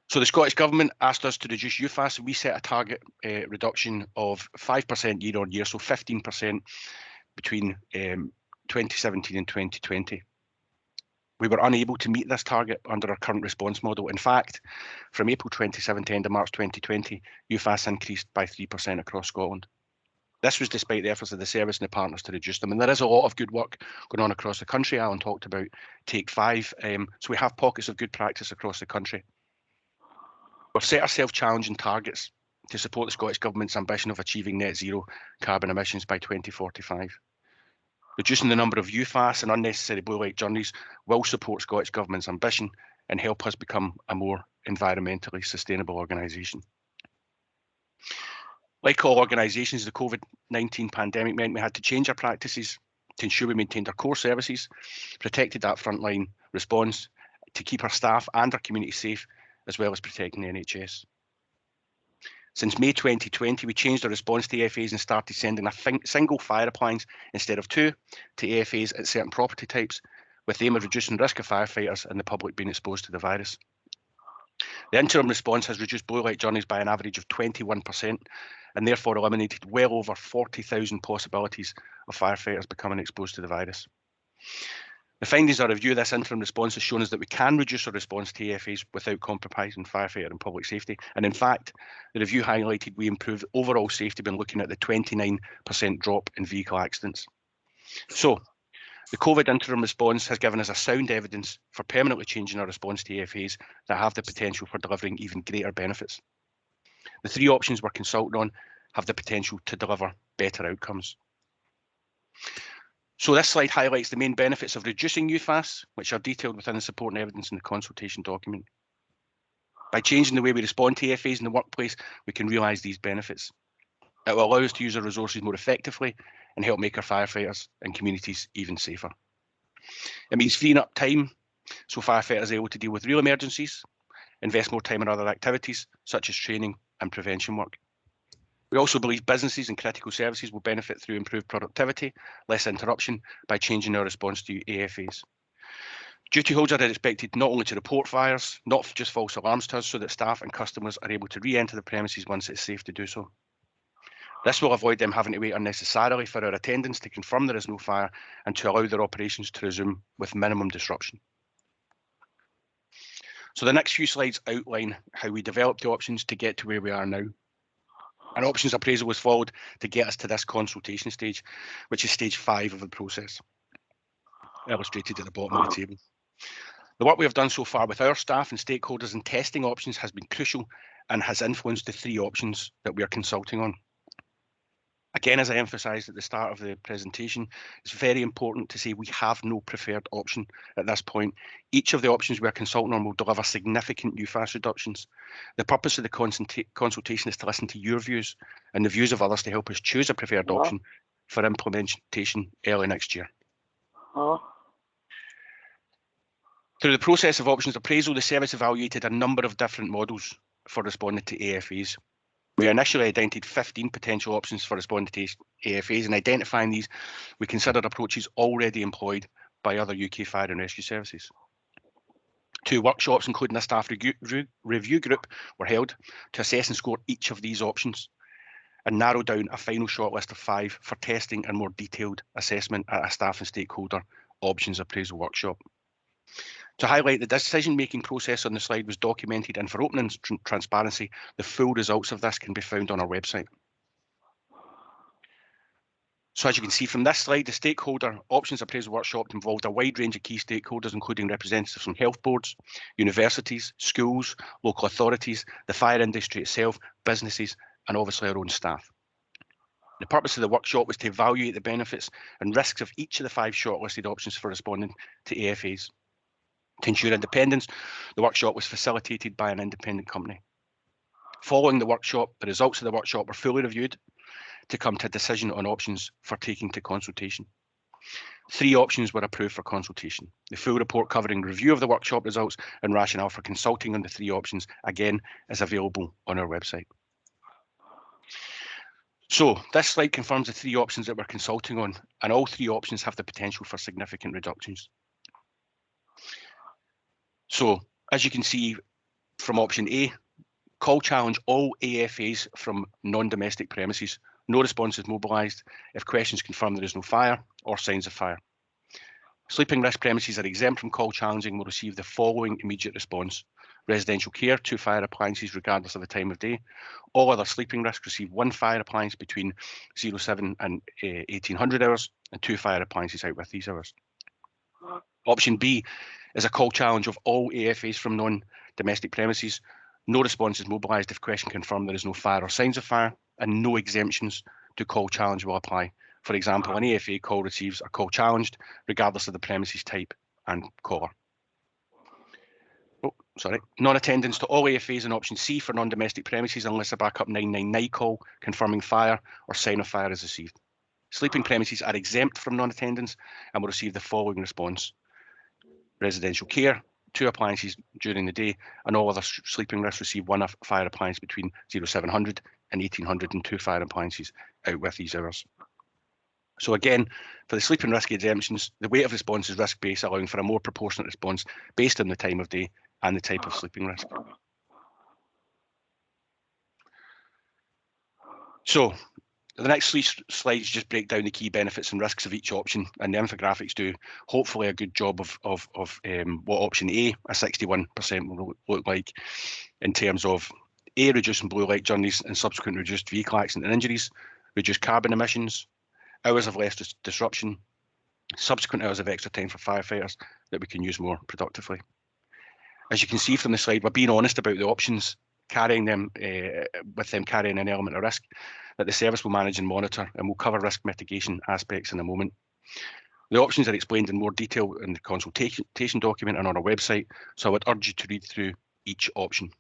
So the Scottish Government asked us to reduce UFAS. We set a target reduction of 5% year on year, so 15% between 2017 and 2020. We were unable to meet this target under our current response model. In fact, from April 2017 to March 2020, UFAS increased by 3% across Scotland. This was despite the efforts of the service and the partners to reduce them. And there is a lot of good work going on across the country. Alan talked about Take 5. So we have pockets of good practice across the country. We've set ourselves challenging targets to support the Scottish Government's ambition of achieving net zero carbon emissions by 2045. Reducing the number of UFAS and unnecessary blue light journeys will support Scottish Government's ambition and help us become a more environmentally sustainable organisation. Like all organisations, the COVID-19 pandemic meant we had to change our practices to ensure we maintained our core services, protected that frontline response, to keep our staff and our community safe, as well as protecting the NHS. Since May 2020, we changed our response to AFAs and started sending a single fire appliance instead of two to AFAs at certain property types, with the aim of reducing the risk of firefighters and the public being exposed to the virus. The interim response has reduced blue light journeys by an average of 21% and therefore eliminated well over 40,000 possibilities of firefighters becoming exposed to the virus. The findings of our review of this interim response has shown us that we can reduce our response to AFAs without compromising firefighter and public safety. And in fact, the review highlighted we improved overall safety when looking at the 29% drop in vehicle accidents. So the COVID interim response has given us a sound evidence for permanently changing our response to AFAs that have the potential for delivering even greater benefits. The three options we're consulting on have the potential to deliver better outcomes. So this slide highlights the main benefits of reducing UFAS, which are detailed within the supporting evidence in the consultation document. By changing the way we respond to AFAs in the workplace, we can realise these benefits. It will allow us to use our resources more effectively and help make our firefighters and communities even safer. It means freeing up time so firefighters are able to deal with real emergencies, invest more time in other activities such as training and prevention work. We also believe businesses and critical services will benefit through improved productivity, less interruption by changing our response to AFAs. Duty holders are expected not only to report fires, not just false alarms to us, so that staff and customers are able to re-enter the premises once it's safe to do so. This will avoid them having to wait unnecessarily for our attendants to confirm there is no fire and to allow their operations to resume with minimum disruption. So the next few slides outline how we developed the options to get to where we are now. An options appraisal was followed to get us to this consultation stage, which is stage 5 of the process, illustrated at the bottom of the table. The work we have done so far with our staff and stakeholders in testing options has been crucial and has influenced the 3 options that we are consulting on. Again, as I emphasised at the start of the presentation, it's very important to say we have no preferred option at this point. Each of the options we are consulting on will deliver significant UFAS reductions. The purpose of the consultation is to listen to your views and the views of others to help us choose a preferred option for implementation early next year. Through the process of options appraisal, the service evaluated a number of different models for responding to AFAs. We initially identified 15 potential options for responding to AFAs, and identifying these, we considered approaches already employed by other UK fire and rescue services. 2 workshops, including a staff review group, were held to assess and score each of these options and narrow down a final shortlist of 5 for testing and more detailed assessment at a staff and stakeholder options appraisal workshop. To highlight the decision-making process on the slide was documented, and for open and transparency, the full results of this can be found on our website. So as you can see from this slide, the stakeholder options appraisal workshop involved a wide range of key stakeholders, including representatives from health boards, universities, schools, local authorities, the fire industry itself, businesses, and obviously our own staff. The purpose of the workshop was to evaluate the benefits and risks of each of the 5 shortlisted options for responding to AFAs. To ensure independence, the workshop was facilitated by an independent company. Following the workshop, the results of the workshop were fully reviewed to come to a decision on options for taking to consultation. 3 options were approved for consultation. The full report covering review of the workshop results and rationale for consulting on the 3 options, again, is available on our website. So this slide confirms the 3 options that we're consulting on, and all 3 options have the potential for significant reductions. So as you can see from option A, call challenge all AFAs from non-domestic premises. No response is mobilised if questions confirm there is no fire or signs of fire. Sleeping risk premises are exempt from call challenging and will receive the following immediate response. Residential care, 2 fire appliances regardless of the time of day. All other sleeping risks receive 1 fire appliance between 07 and 1800 hours and 2 fire appliances out with these hours. Option B is a call challenge of all AFAs from non-domestic premises. No response is mobilised if question confirmed there is no fire or signs of fire, and no exemptions to call challenge will apply. For example, an AFA call receives a call challenged regardless of the premises type and caller. Non-attendance to all AFAs in option C for non-domestic premises unless a backup 999 call confirming fire or sign of fire is received. Sleeping premises are exempt from non-attendance and will receive the following response. Residential care, 2 appliances during the day, and all other sleeping risks receive 1 fire appliance between 0700 and 1800 and 2 fire appliances out with these hours. So again, for the sleeping risk exemptions, the weight of response is risk-based, allowing for a more proportionate response based on the time of day and the type of sleeping risk. So the next 3 slides just break down the key benefits and risks of each option, and the infographics do hopefully a good job of what option A, a 61%, will look like in terms of A, reducing blue light journeys and subsequent reduced vehicle accident and injuries, reduced carbon emissions, hours of less disruption, subsequent hours of extra time for firefighters that we can use more productively. As you can see from the slide, we're being honest about the options, carrying them with them carrying an element of risk that the service will manage and monitor, and we'll cover risk mitigation aspects in a moment. The options are explained in more detail in the consultation document and on our website, so I would urge you to read through each option.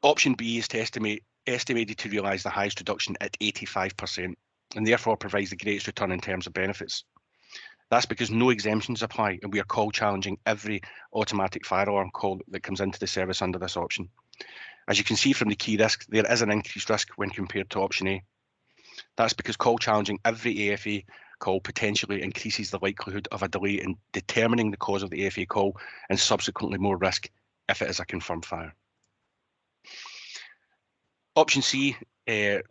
Option B is estimated to realise the highest reduction at 85%, and therefore provides the greatest return in terms of benefits. That's because no exemptions apply, and we are call challenging every automatic fire alarm call that comes into the service under this option. As you can see from the key risk, there is an increased risk when compared to option A. That's because call challenging every AFA call potentially increases the likelihood of a delay in determining the cause of the AFA call, and subsequently more risk if it is a confirmed fire. Option C,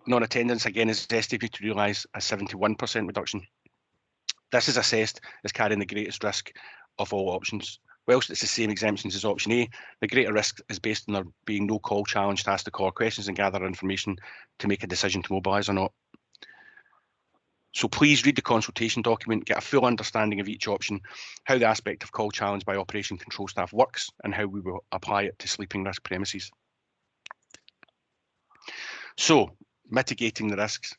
non-attendance, again, is estimated to realise a 71% reduction. This is assessed as carrying the greatest risk of all options. Whilst it's the same exemptions as option A, the greater risk is based on there being no call challenge to ask the caller questions and gather information to make a decision to mobilise or not. So please read the consultation document, get a full understanding of each option, how the aspect of call challenge by operation control staff works, and how we will apply it to sleeping risk premises. So, mitigating the risks.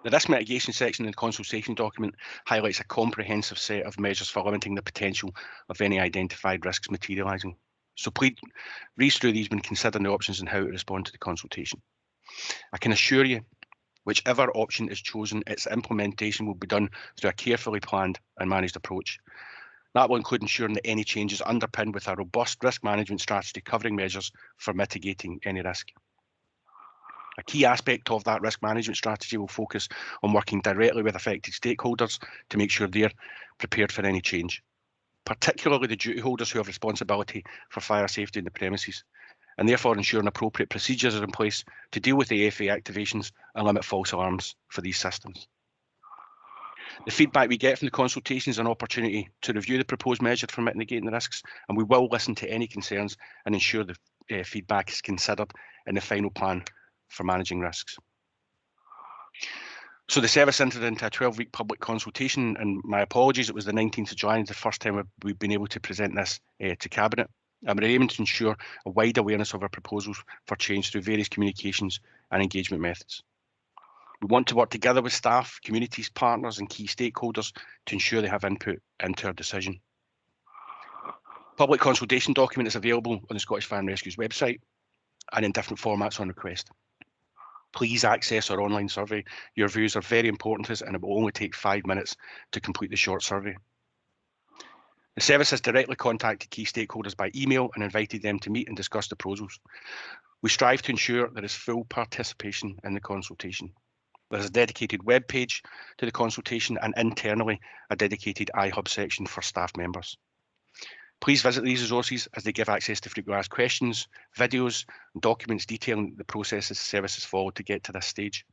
The risk mitigation section in the consultation document highlights a comprehensive set of measures for limiting the potential of any identified risks materialising. So please read through these when considering the options and how to respond to the consultation. I can assure you, whichever option is chosen, its implementation will be done through a carefully planned and managed approach. That will include ensuring that any change is underpinned with a robust risk management strategy covering measures for mitigating any risk. A key aspect of that risk management strategy will focus on working directly with affected stakeholders to make sure they're prepared for any change, particularly the duty holders who have responsibility for fire safety in the premises, and therefore ensuring appropriate procedures are in place to deal with the AFA activations and limit false alarms for these systems. The feedback we get from the consultation is an opportunity to review the proposed measure for mitigating the risks, and we will listen to any concerns and ensure the feedback is considered in the final plan for managing risks. So the service entered into a 12-week public consultation, and my apologies, it was the 19th of July, the first time we've been able to present this to Cabinet. and we're aiming to ensure a wide awareness of our proposals for change through various communications and engagement methods. We want to work together with staff, communities, partners and key stakeholders to ensure they have input into our decision. Public consultation document is available on the Scottish Fire and Rescue's website and in different formats on request. Please access our online survey. Your views are very important to us and it will only take 5 minutes to complete the short survey. The service has directly contacted key stakeholders by email and invited them to meet and discuss the proposals. We strive to ensure there is full participation in the consultation. There is a dedicated web page to the consultation and internally a dedicated iHub section for staff members. Please visit these resources as they give access to frequently asked questions, videos, and documents detailing the processes services followed to get to this stage.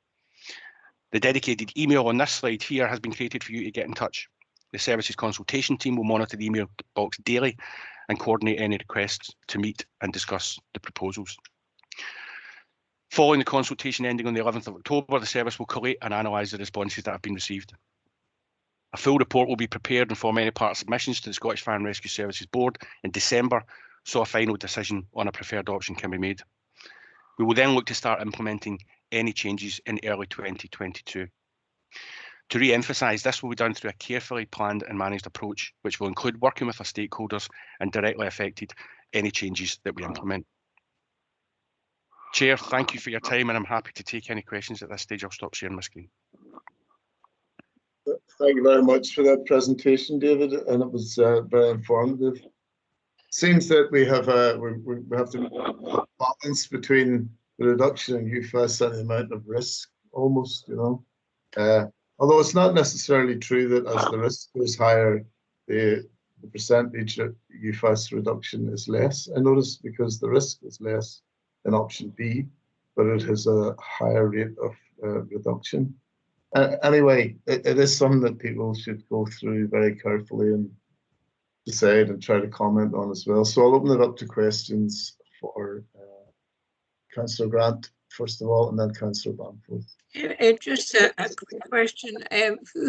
The dedicated email on this slide here has been created for you to get in touch. The services consultation team will monitor the email box daily and coordinate any requests to meet and discuss the proposals. Following the consultation ending on the 11th of October, the service will collate and analyse the responses that have been received. A full report will be prepared and form any part of submissions to the Scottish Fire and Rescue Services Board in December, so a final decision on a preferred option can be made. We will then look to start implementing any changes in early 2022. To re-emphasise, this will be done through a carefully planned and managed approach, which will include working with our stakeholders and directly affected any changes that we implement. Chair, thank you for your time and I'm happy to take any questions at this stage. I'll stop sharing my screen. Thank you very much for that presentation, David, and it was very informative. Seems that we have to balance between the reduction in UFAS and the amount of risk, almost, you know. Although it's not necessarily true that as the risk goes higher, the percentage of UFAS reduction is less. I noticed because the risk is less in option B, but it has a higher rate of reduction. Anyway, it is something that people should go through very carefully and decide and try to comment on as well. So I'll open it up to questions for Councillor Grant, first of all, and then Councillor Bamforth. Just a quick question.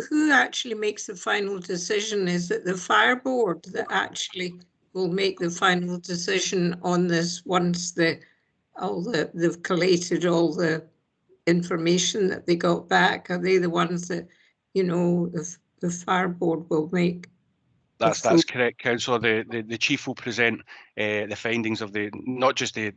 Who actually makes the final decision? Is it the fire board that actually will make the final decision on this once they've collated all the information that they got back? Are they the ones that, you know, the fire board will make? That's correct, Councillor. The chief will present the findings of not just the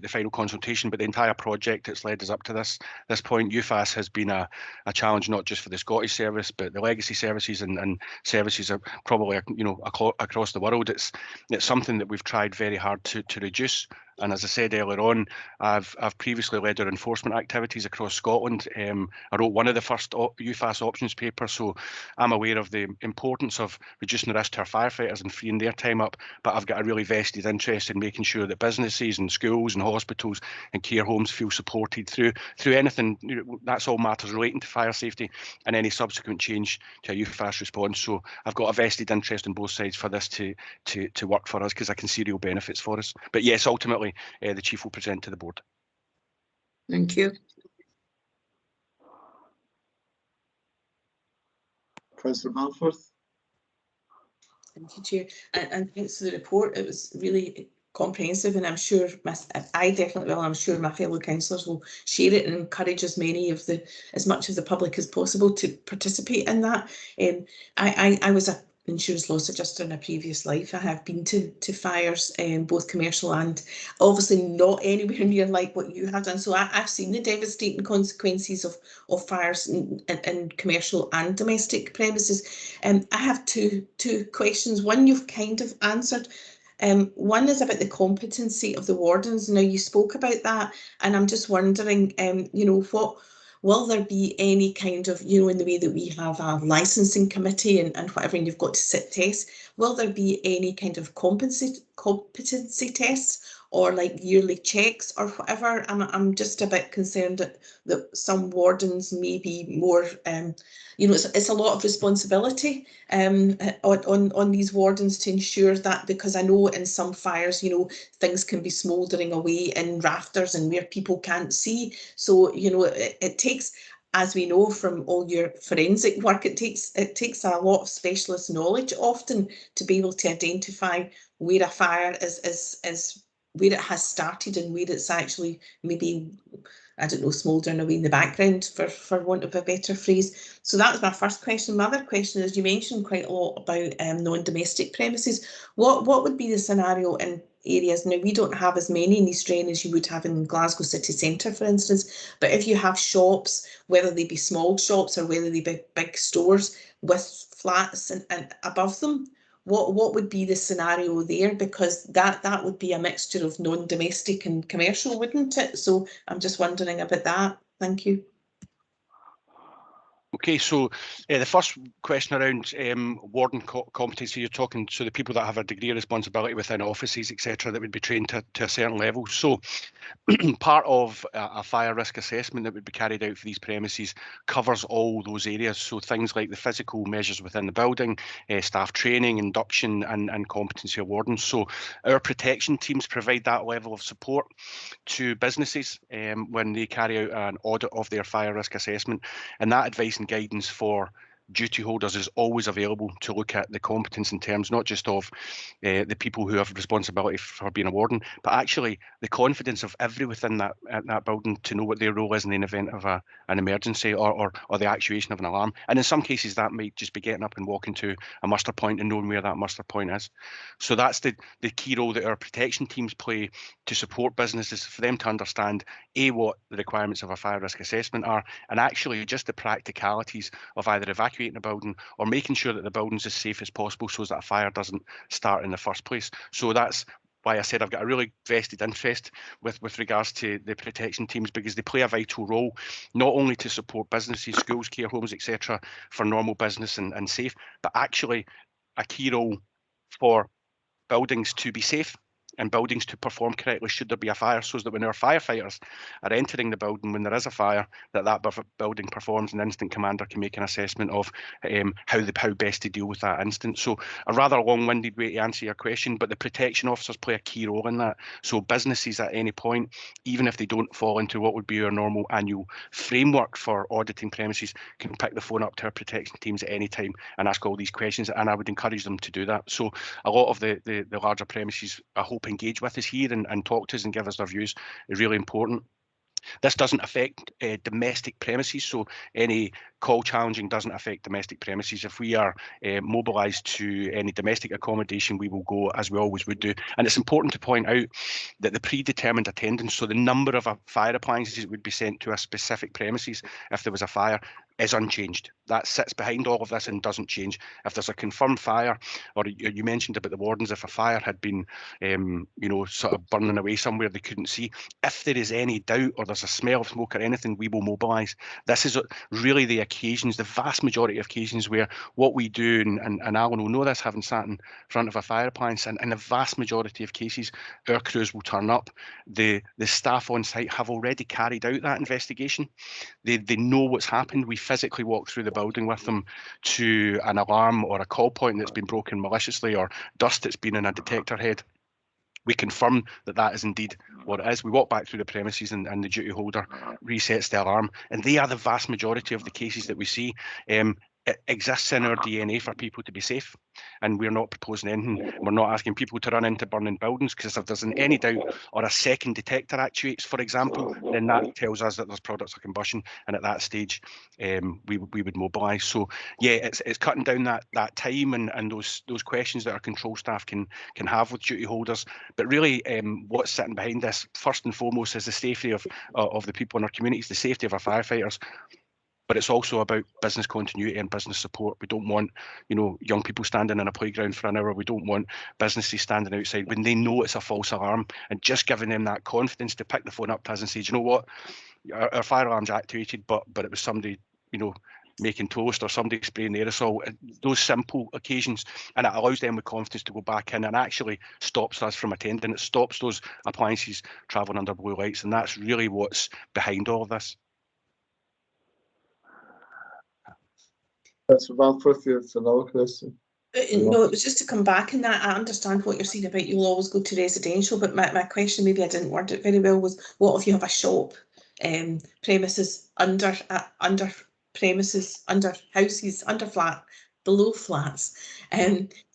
final consultation, but the entire project that's led us up to this point. UFAS has been a challenge not just for the Scottish service, but the legacy services and services are probably, you know, across the world. It's something that we've tried very hard to reduce. And as I said earlier on, I've previously led our enforcement activities across Scotland. I wrote one of the first UFAS options papers, so I'm aware of the importance of reducing the risk to our firefighters and freeing their time up. But I've got a really vested interest in making sure that businesses and schools and hospitals and care homes feel supported through anything. You know, that's all matters relating to fire safety and any subsequent change to a UFAS response. So I've got a vested interest on both sides for this to work for us, because I can see real benefits for us. But yes, ultimately, the chief will present to the board. Thank you. Councillor Bamforth. Thank you, Chair. And thanks for the report. It was really comprehensive, and I'm sure I definitely will. I'm sure my fellow councillors will share it and encourage as much of the public as possible to participate in that. I was a insurance loss adjuster in a previous life. I have been to fires, both commercial and obviously not anywhere near like what you have done. So I've seen the devastating consequences of fires in commercial and domestic premises. I have two questions. One you've kind of answered. One is about the competency of the wardens. Now, you spoke about that, and I'm just wondering, you know, will there be any kind of, you know, in the way that we have a licensing committee and whatever, and you've got to sit tests, will there be any kind of competency tests or like yearly checks or whatever? I'm just a bit concerned that some wardens may be more, you know, it's a lot of responsibility on these wardens to ensure that, because I know in some fires, you know, things can be smouldering away in rafters and where people can't see. So, you know, it takes as we know from all your forensic work, it takes a lot of specialist knowledge often to be able to identify where a fire is where it has started and where it's actually maybe, I don't know, smouldering away in the background, for want of a better phrase. So that was my first question. My other question is, you mentioned quite a lot about non-domestic premises. What would be the scenario in areas? Now, we don't have as many in East Wren as you would have in Glasgow city centre, for instance, but if you have shops, whether they be small shops or whether they be big stores with flats and above them, what would be the scenario there? Because that would be a mixture of non-domestic and commercial, wouldn't it? So I'm just wondering about that. Thank you. Okay, so the first question around warden competency, you're talking, so the people that have a degree of responsibility within offices, etc., that would be trained to a certain level. So part of a fire risk assessment that would be carried out for these premises covers all those areas. So things like the physical measures within the building, staff training, induction and competency of wardens. So our protection teams provide that level of support to businesses when they carry out an audit of their fire risk assessment, and that advice and guidance for duty holders is always available to look at the competence in terms not just of the people who have responsibility for being a warden, but actually the confidence of every within that building to know what their role is in the event of an emergency or the actuation of an alarm. And in some cases that might just be getting up and walking to a muster point and knowing where that muster point is. So that's the key role that our protection teams play to support businesses, for them to understand what the requirements of a fire risk assessment are, and actually just the practicalities of either evacuating a building or making sure that the building's as safe as possible so that a fire doesn't start in the first place. So that's why I said I've got a really vested interest with regards to the protection teams, because they play a vital role, not only to support businesses, schools, care homes, etc., for normal business and safe, but actually a key role for buildings to be safe and buildings to perform correctly should there be a fire, so that when our firefighters are entering the building when there is a fire, that building performs, and instant commander can make an assessment of how best to deal with that instance. So a rather long-winded way to answer your question, but the protection officers play a key role in that. So businesses at any point, even if they don't fall into what would be our normal annual framework for auditing premises, can pick the phone up to our protection teams at any time and ask all these questions, and I would encourage them to do that. So a lot of the larger premises, I hope, engage with us here and talk to us and give us their views is really important. This doesn't affect domestic premises, so any call challenging doesn't affect domestic premises. If we are mobilised to any domestic accommodation, we will go as we always would do. And it's important to point out that the predetermined attendance, so the number of fire appliances that would be sent to a specific premises if there was a fire, is unchanged. That sits behind all of this and doesn't change. If there's a confirmed fire, or you mentioned about the wardens, if a fire had been, sort of burning away somewhere they couldn't see, if there is any doubt or there's a smell of smoke or anything, we will mobilise. This is really the occasions, the vast majority of occasions where what we do, and Alan will know this, having sat in front of a fire appliance, and in the vast majority of cases, our crews will turn up. The staff on site have already carried out that investigation. They know what's happened. We physically walk through the building with them to an alarm or a call point that's been broken maliciously, or dust that's been in a detector head. We confirm that is indeed what it is. We walk back through the premises and the duty holder resets the alarm. And they are the vast majority of the cases that we see. It exists in our DNA for people to be safe, and we're not proposing anything. We're not asking people to run into burning buildings, because if there's any doubt or a second detector actuates, for example, then that tells us that there's products of combustion, and at that stage we would mobilise. So yeah, it's cutting down that time and those questions that our control staff can have with duty holders. But really what's sitting behind this first and foremost is the safety of the people in our communities, the safety of our firefighters. But it's also about business continuity and business support. We don't want, young people standing in a playground for an hour. We don't want businesses standing outside when they know it's a false alarm, and just giving them that confidence to pick the phone up to us and say, do you know what, our fire alarm's activated, but it was somebody, making toast or somebody spraying aerosol. Those simple occasions, and it allows them with confidence to go back in, and actually stops us from attending. It stops those appliances travelling under blue lights, and that's really what's behind all of this. That's Valforth, it's another question. No, it was just to come back in that. I understand what you're saying about you'll always go to residential, but my question, maybe I didn't word it very well, was what if you have a shop premises, under premises, under houses, under flat, below flats.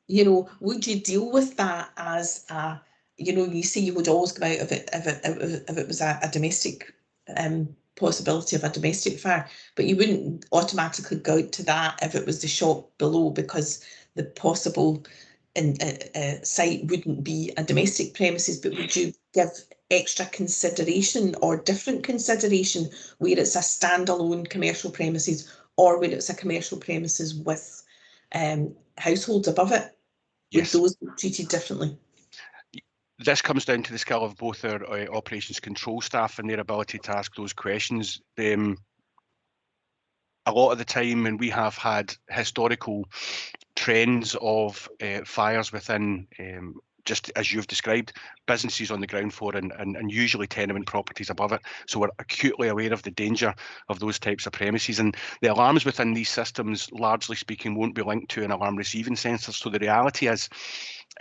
You know, would you deal with that as a, you know, you say you would always come out of it if it was a domestic possibility of a domestic fire, but you wouldn't automatically go out to that if it was the shop below, because the possible site wouldn't be a domestic premises. But would you give extra consideration or different consideration where it's a standalone commercial premises or where it's a commercial premises with households above it? Yes. Would those be treated differently? This comes down to the skill of both our operations control staff and their ability to ask those questions. A lot of the time when we have had historical trends of fires within, just as you've described, businesses on the ground floor and usually tenement properties above it. So we're acutely aware of the danger of those types of premises. And the alarms within these systems, largely speaking, won't be linked to an alarm receiving sensor. So the reality is,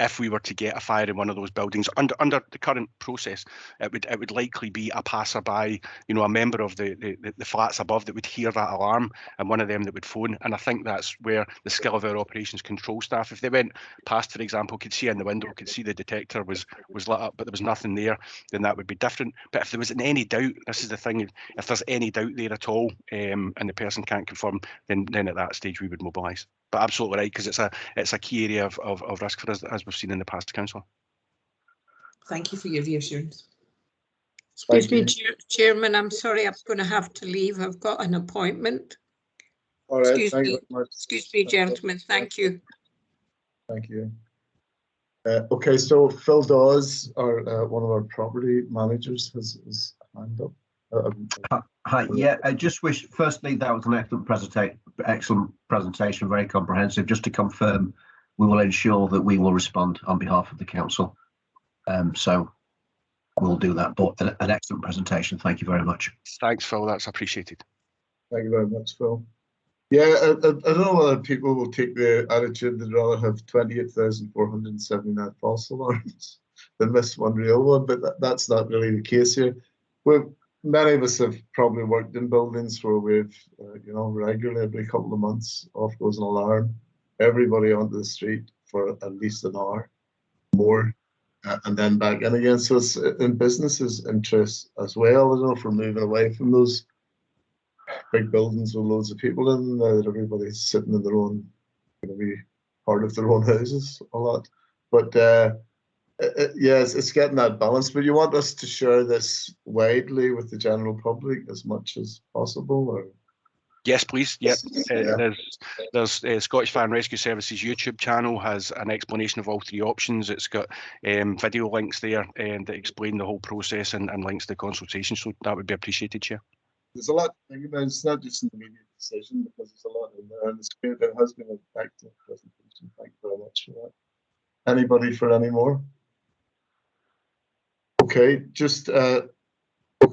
if we were to get a fire in one of those buildings under the current process, it would likely be a passerby, you know, a member of the flats above that would hear that alarm, and one of them that would phone. And I think that's where the skill of our operations control staff, if they went past, for example, could see in the window, could see the detector was lit up, but there was nothing there, then that would be different. But if there was any doubt, this is the thing, if there's any doubt there at all, and the person can't confirm, then at that stage we would mobilise. But absolutely right, because it's a key area of risk for us, as we've seen in the past, Councillor. Thank you for your reassurance. Excuse me, Chairman, I'm sorry, I'm going to have to leave. I've got an appointment. All right. Excuse me, excuse me, gentlemen. Thank you. Thank you. Okay, so Phil Dawes, one of our property managers, has his hand up. Hi, yeah, I just wish, firstly, that was an excellent presentation, very comprehensive. Just to confirm, we will ensure that we will respond on behalf of the council. So we'll do that, but an excellent presentation. Thank you very much. Thanks, Phil, that's appreciated. Thank you very much, Phil. Yeah, I don't know whether people will take the attitude they'd rather have 28,479 false alarms than miss one real one, but that's not really the case here. Many of us have probably worked in buildings where we've, you know, regularly every couple of months off goes an alarm, everybody onto the street for at least an hour more, and then back in again. So it's in businesses' interest as well, you know, for moving away from those big buildings with loads of people in, that everybody's sitting in their own, going to be part of their own houses a lot. But yes, it's getting that balance. But you want us to share this widely with the general public as much as possible, or? Yes, please. Yep. Yeah. There's Scottish Fire and Rescue Services YouTube channel has an explanation of all three options. It's got video links there that explain the whole process and links to the consultation. So that would be appreciated, Chair. There's a lot to think about. It's not just an immediate decision, because there's a lot in there, and it's great. It has been an active presentation. Thank you very much for that. Anybody for any more? Okay, just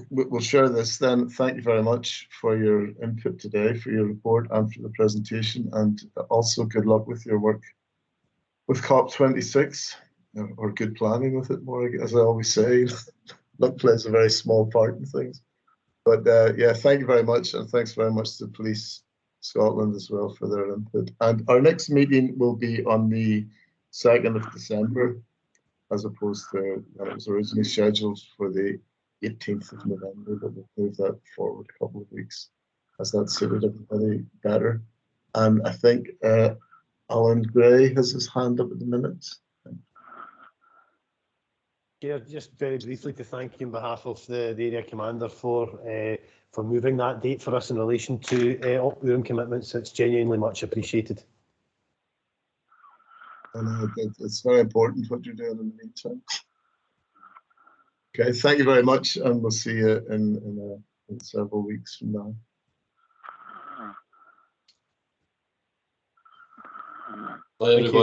we'll share this then. Thank you very much for your input today, for your report and for the presentation, and also good luck with your work with COP26, or good planning with it more, as I always say. Luck plays a very small part in things. But yeah, thank you very much, and thanks very much to Police Scotland as well for their input. And our next meeting will be on the 2nd of December, as opposed to when it was originally scheduled for the 18th of November, but we'll move that forward a couple of weeks, as that suited everybody better. And I think Alan Gray has his hand up at the minute. Yeah, just very briefly to thank you on behalf of the area commander for moving that date for us in relation to Upward commitments. It's genuinely much appreciated. And it's very important what you're doing in the meantime. Okay, thank you very much, and we'll see you in several weeks from now. Bye, everybody.